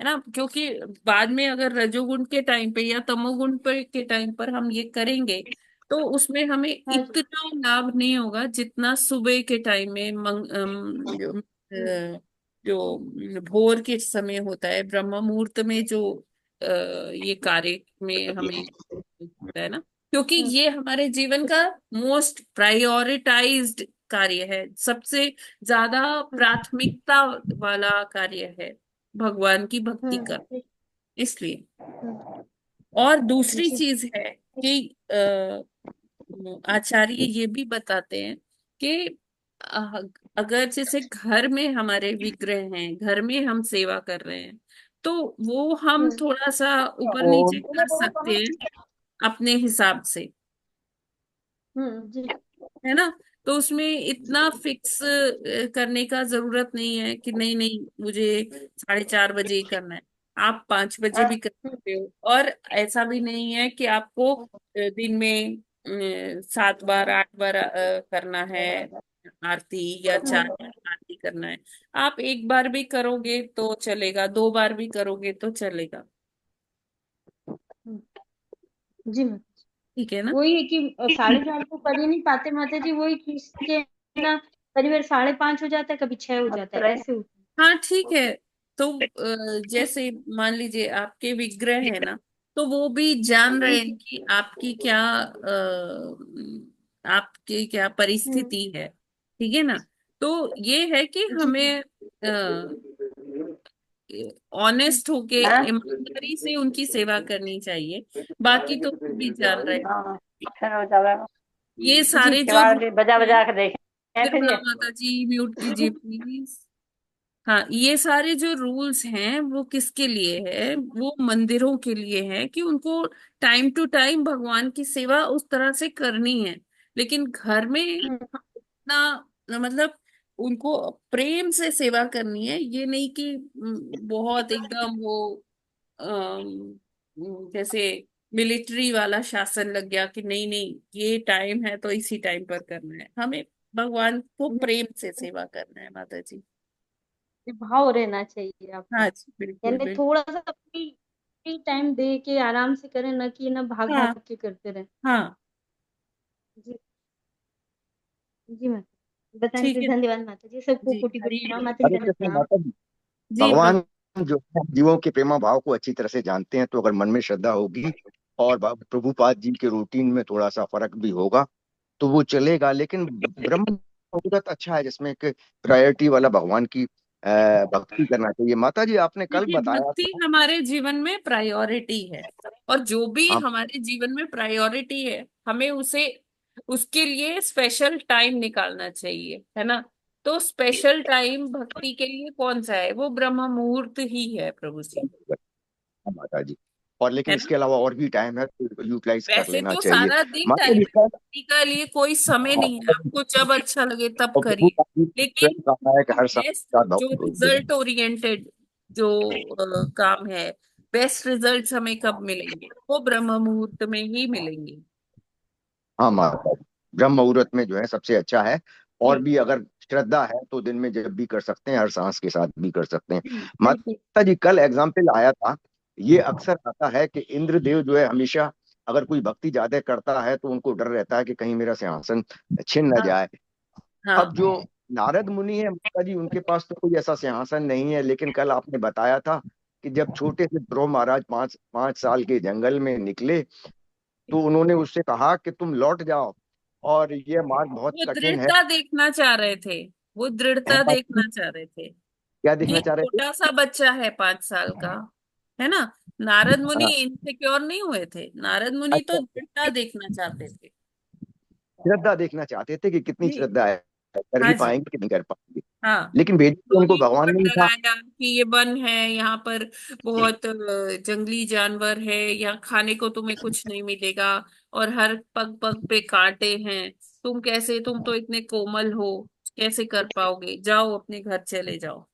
ना। क्योंकि बाद में अगर रजोगुण के टाइम पे या तमोगुण पे के टाइम पर हम ये करेंगे तो उसमें हमें हाँ जी इतना लाभ नहीं होगा जितना सुबह के टाइम में जो भोर के समय होता है, ब्रह्म मुहूर्त में जो ये कार्य में हमें होता है ना। क्योंकि ये हमारे जीवन का मोस्ट प्रायोरिटाइज्ड कार्य है, सबसे ज्यादा प्राथमिकता वाला कार्य है भगवान की भक्ति का, इसलिए। और दूसरी जी चीज है कि आचार्य ये भी बताते हैं कि अ, अगर जैसे घर में हमारे विग्रह हैं, घर में हम सेवा कर रहे हैं, तो वो हम थोड़ा सा ऊपर नीचे कर सकते हैं अपने हिसाब से, जी है ना। तो उसमें इतना फिक्स करने का जरूरत नहीं है कि नहीं नहीं मुझे 4:30 बजे ही करना है। आप 5 बजे भी कर सकते हो, और ऐसा भी नहीं है कि आपको दिन में 7 बार 8 बार करना है आरती, या 4 बार आरती करना है। आप एक बार भी करोगे तो चलेगा, 2 बार भी करोगे तो चलेगा, जी माता ठीक है ना। वही है कि 4:30 तो कर ही नहीं पाते माता जी, वही खींचते ना कभी बार 5:30 हो जाता है, कभी 6 हो जाता है, ऐसे होता हाँ ठीक है। तो जैसे मान लीजिए आपके विग्रह है ना, तो वो भी जान रहे हैं कि आपकी क्या आपकी क्या परिस्थिति है, ठीक है ना। तो ये है कि जी हमें ऑनेस्ट होके हाँ ईमानदारी से उनकी सेवा करनी चाहिए। बाकी तो वो भी जान रहे हैं। हाँ फिर हो जाएगा। ये जी सारे जो केवाड़ भी बजा रूल हैं, बजा के देखे फिर निर्मला ये माता जी म्यूट कीजिए प्लीज। हाँ, ये सारे जो रूल्स हैं वो किसके लिए है, वो मंदिरों के लिए है कि उनको टाइम टू टाइम भगवान की सेवा उस तरह से करनी है। लेकिन घर में हम इतना मतलब उनको प्रेम से सेवा करनी है, ये नहीं कि बहुत एकदम वो जैसे मिलिट्री वाला शासन लग गया कि नहीं नहीं ये टाइम है तो इसी टाइम पर करना है। हमें भगवान को प्रेम से सेवा करना है माता जी। भाव रहना चाहिए हाँ आपको, जी, बिल्कुल यानी बिल्कुल। थोड़ा सा फ्री फ्री टाइम दे के आराम से करें, ना कि ना भाग हाँ भाग के करते रहे। हाँ। जी जी माता बताने के ठीक लिए है धन्यवाद माता जी, सबको जी। कोटि कोटि हरी प्रणाम माता जी, हरे कृष्ण धन्यवाद। माता जी। जी भगवान जो है जीवों के प्रेमा भाव को अच्छी तरह से जानते हैं, तो अगर मन में श्रद्धा होगी और प्रभुपाद जी के रूटीन में थोड़ा सा फर्क भी होगा तो वो चलेगा। लेकिन ब्रह्म मुहूर्त अच्छा है जिसमें एक प्रायोरिटी वाला भगवान की भक्ति करना चाहिए। माता जी आपने कल देखिए, बताया भक्ति था। हमारे जीवन में प्रायोरिटी है, और जो भी हाँ हमारे जीवन में प्रायोरिटी है हमें उसे उसके लिए स्पेशल टाइम निकालना चाहिए, है ना। तो स्पेशल टाइम भक्ति के लिए कौन सा है, वो ब्रह्म मुहूर्त ही है प्रभु जी। माता जी और लेकिन है ना। इसके अलावा और भी टाइम है तो यूटिलाइज कर वैसे लेना तो चाहिए। सारा दिन माता टाइम जी है, किसी का लिए कोई समय नहीं है, आपको जब अच्छा लगे तब और प्रभु करिए। का भी लेकिन स्वयं कहा है कि हर बेस्ट समय जो रिजल्ट ओरिएंटेड जो काम है, बेस्ट रिजल्ट्स हमें कब मिलेंगे, वो ब्रह्म मुहूर्त में ही मिलेंगे। हाँ माता जी, ब्रह्म मुहूर्त में जो है सबसे अच्छा है। और हम्म भी अगर श्रद्धा है तो दिन में जब भी कर सकते हैं, हर सांस के साथ भी कर सकते हैं। बिल्कुल। माता जी कल एग्जाम्पल आया था, ये अक्सर आता है कि इंद्रदेव जो है हमेशा अगर कोई भक्ति ज्यादा करता है तो उनको डर रहता है कि कहीं मेरा सिंहासन छिन न हाँ जाए। अब हाँ जो नारद मुनि है माता जी, उनके पास तो कोई ऐसा सिंहासन नहीं है, लेकिन कल आपने बताया था कि जब छोटे से ध्रुव महाराज 5 5 साल के जंगल में निकले तो उन्होंने उससे कहा कि तुम लौट जाओ और ये मार्ग बहुत वो कठिन है। दृढ़ता देखना चाह रहे थे, वो दृढ़ता देखना चाह रहे थे क्या कि देखना चाह रहे थे? छोटा सा बच्चा है 5 साल का, है ना। नारद मुनि हाँ। इनसिक्योर नहीं हुए थे, नारद मुनि तो अच्छा, दृढ़ता देखना चाहते थे। श्रद्धा देखना चाहते थे कि कितनी जी। श्रद्धा है, कर हाँ भी जी। पाएंगे कि नहीं कर पाएंगे। हाँ। लेकिन भेजा तो उनको उन्होंने भगवान बहुत ने ही था। डराया कि ये वन है, यहाँ पर बहुत जंगली जानवर है, यहाँ खाने को तुम्हें कुछ नहीं मिलेगा, और हर पग पग पे कांटे हैं, तुम तो इतने कोमल हो, कैसे कर पाओगे, जाओ अपने घर चले जाओ।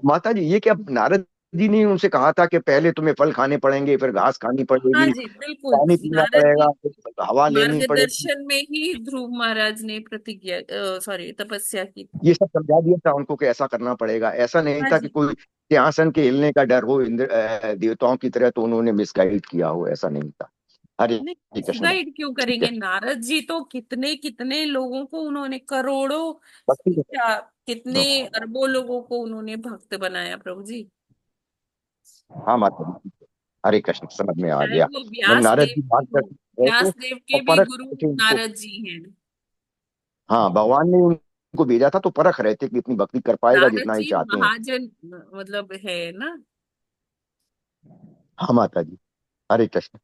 माता जी ये क्या नारद जी ने उनसे कहा था कि पहले तुम्हें फल खाने पड़ेंगे, फिर घास खानी हाँ पड़ेगी, जी बिल्कुल। पानी पीना नारद जी पड़ेगा, फिर हवा लेनी पड़ेगी? मार्गदर्शन में ही ध्रुव महाराज ने प्रतिज्ञा सॉरी तपस्या की थी। ये सब समझा दिया था उनको कि ऐसा करना पड़ेगा। ऐसा नहीं हाँ था कि जी। कोई सिंहासन के हिलने का डर हो देवताओं की तरह तो उन्होंने मिसगाइड किया हो, ऐसा नहीं था। हरे नहीं, कृष्ण गाइड क्यों ठीक करेंगे, है। नारद जी तो कितने कितने लोगों को उन्होंने, करोड़ों भक्ति क्या, कितने हाँ अरबों लोगों को उन्होंने भक्त बनाया प्रभु जी। हाँ माता जी, हरे कृष्ण समझ में आ चाहे गया। वो जब व्यास नारद देव जी भी हो, मार्गदर्शन कर रहे थे व्यास देव और के भी परख गुरु रहे थे उनको, नारद जी हैं। हाँ भगवान ने उनको भेजा था तो परख रहे थे कि इतनी भक्ति कर पाएगा नारद जितना ही जी चाहते हैं। महाजन मतलब है ना। हाँ माता जी, हरे कृष्ण।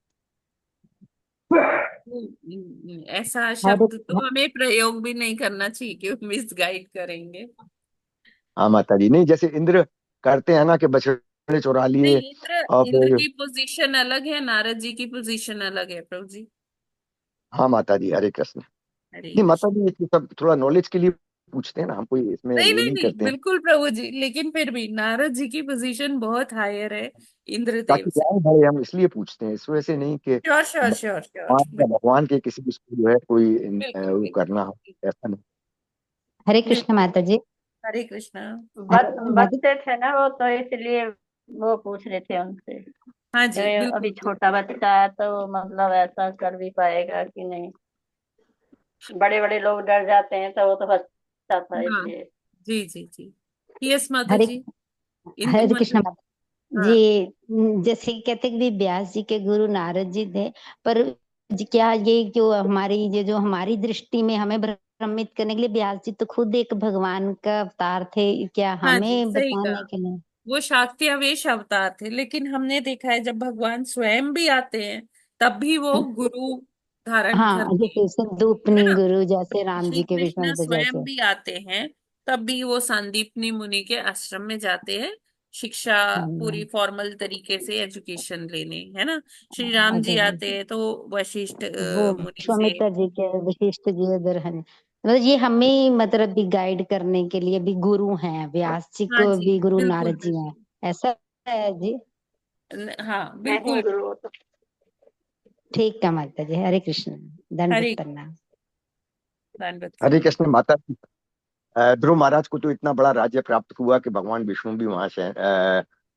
ऐसा हरे शब्द तो हमें प्रयोग भी नहीं करना चाहिए कि मिसगाइड करेंगे। हाँ माता जी, नहीं जैसे इंद्र करते हैं ना कि बछड़े चुरा लिए नहीं, इंद्र और इंद्र फिर। की पोजीशन अलग है, नारद जी की पोजीशन अलग है प्रभु जी। हाँ माता जी, हरे कृष्ण। हरे नहीं माता कृष्ण। जी ये सब थोड़ा नॉलेज के लिए पूछते हैं ना, हम कोई इसमें नहीं वो नहीं नहीं नहीं करते हैं, बिल्कुल प्रभु जी, लेकिन फिर भी नारद जी की पोजीशन बहुत हायर है इंद्रदेव ताकि से। ज्ञान बढ़े, हम इसलिए पूछते हैं, इस वजह से नहीं कि श्योर श्योर श्योर श्योर। भगवान के किसी उसको जो है कोई बिल्कुल वो बिल्कुल। करना हो, ऐसा नहीं। हरे कृष्ण बिल्कुल। माता जी। हरे कृष्णा। हरे माता बच्चे थे ना वो, तो इसलिए वो पूछ रहे थे उनसे। हाँ जी अभी बिल्कुल छोटा बच्चा है तो मतलब ऐसा कर भी पाएगा कि नहीं। बड़े बड़े लोग डर जाते हैं, तो वो तो बच्चा था हाँ इसलिए। जी जी जी। यस माता हरे जी। इंदु हरे माता। कृष्ण माता हाँ जी। जैसे कहते हैं कि भी व्यास जी के गुरु नारद जी थे, पर क्या ये जो हमारी ये जो हमारी दृष्टि में हमें भ्रमित करने के लिए व्यास जी तो खुद एक भगवान का अवतार थे, क्या हाँ जी हमें सही कहा। बताने के लिए? वो शाक्त्यावेश अवतार थे, लेकिन हमने देखा है जब भगवान स्वयं भी आते हैं तब भी वो गुरु धारण हाँ, करके, जैसे है संदूपनी ना। गुरु जैसे राम श्री जी के विषय कृष्ण में स्वयं जैसे। भी आते हैं, तब भी वो संदीपनी मुनि के आश्रम में जाते हैं, शिक्षा पूरी फॉर्मल तरीके से एजुकेशन लेने, है ना। श्री राम जी आते हैं तो वशिष्ठ वो मुनि से। विश्वामित्र जी के वशिष्ठ जी उधर है, मतलब ये हमें मतलब भी गाइड करने के लिए भी गुरु हैं, व्यास जी हाँ को जी भी गुरु बिल्कुल नारद जी हैं, बिल्कुल। ऐसा है जी। हाँ नहीं बिल्कुल। गुरु तो। ठीक है माता जी, हरे कृष्ण, दंडवत हरे प्रणाम। धन्यवाद हरे प्रभु। कृष्ण माता जी। ध्रुव महाराज को तो इतना बड़ा राज्य प्राप्त हुआ कि भगवान विष्णु भी वहां से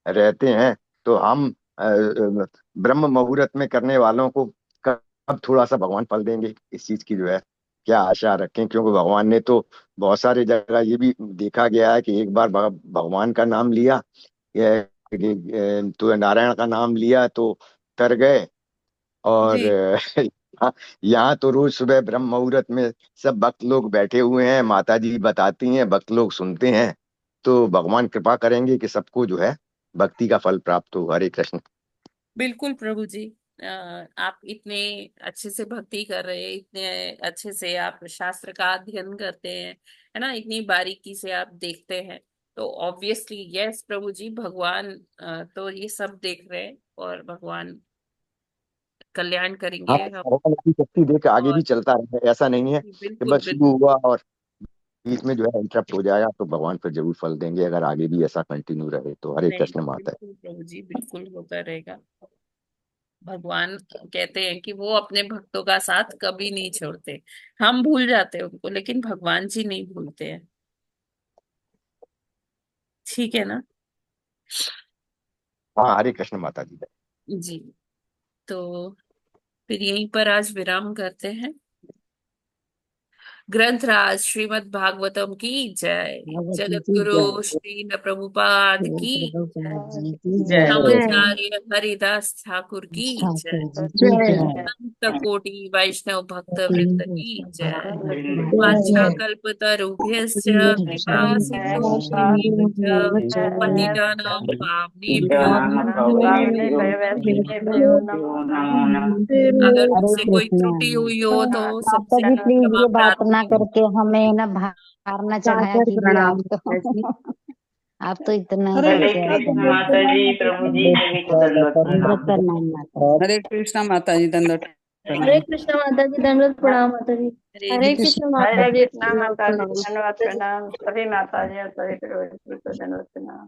रहते हैं। तो हम ब्रह्म मुहूर्त में करने वालों को कब थोड़ा सा भगवान फल देंगे, इस चीज की जो है क्या आशा रखें? क्योंकि भगवान ने तो बहुत सारी जगह ये भी देखा गया है कि एक बार भगवान का नाम लिया, तो नारायण का नाम लिया तो तर गए। और जी यहाँ तो रोज सुबह ब्रह्म मुहूर्त में सब भक्त लोग बैठे हुए हैं, माता जी बताती हैं, भक्त लोग सुनते हैं। तो भगवान कृपा करेंगे कि सबको जो है भक्ति का फल प्राप्त हो। हरे कृष्ण। बिल्कुल प्रभु जी। आप इतने अच्छे से भक्ति कर रहे हैं, इतने अच्छे से आप शास्त्र का अध्ययन करते हैं, है ना, इतनी बारीकी से आप देखते हैं, तो ऑब्वियसली यस प्रभु जी, भगवान तो ये सब देख रहे हैं और भगवान कल्याण करेंगे हाँ, हम। भगवान अपनी शक्ति दे के आगे और भी चलता रहे, ऐसा नहीं है कि बिल्कुल बस शुरू बिल्कुल हुआ और बीच में जो है इंटरप्ट हो जाएगा, तो भगवान फिर जरूर फल देंगे अगर आगे भी ऐसा कंटिन्यू रहे तो। हरे नहीं, कृष्ण माता। बिल्कुल प्रभु जी, बिल्कुल होता रहेगा। भगवान कहते हैं कि वो अपने भक्तों का साथ कभी नहीं छोड़ते। हम भूल जाते हैं उनको, लेकिन भगवान जी नहीं भूलते हैं। ठीक है ना? हाँ, हरे कृष्ण माता जी। जी, तो फिर यहीं पर आज विराम करते हैं। ग्रंथराज श्रीमद् भागवतम की जय। जगत गुरु श्री न प्रभुपाद की जय आचार्य हरिदास ठाकुर की जय। जय संत कोटि वैष्णव भक्त वृंद की जय। वाचा कल्पतरुभ्यश्च कृपा सिन्धुभ्यैव च पतितानां पावनेभ्यो अगर मुझसे कोई त्रुटि हुई हो तो सबसे माता जी प्लीज क्षमा ये बात ना प्रार्थी हूँ। करके हमें ना भार ना चढ़ाया कीजिए आप तो। आप तो इतना हरे हरे कृष्ण कृष्ण माता जी, प्रभु जी, सभी को दंडवत दंडवत प्रणाम। प्रणाम माता जी। हरे कृष्ण माता जी, दंडवत हरे प्रणाम। कृष्ण माता जी दंडवत प्रणाम माता जी। हरे हरे कृष्ण। कृष्ण माता हरे जी कृष्णा दंडवत माता जी प्रणाम। धन्यवाद प्रणाम, सभी माता जी और सभी प्रभु जी को धन्यवाद प्रणाम।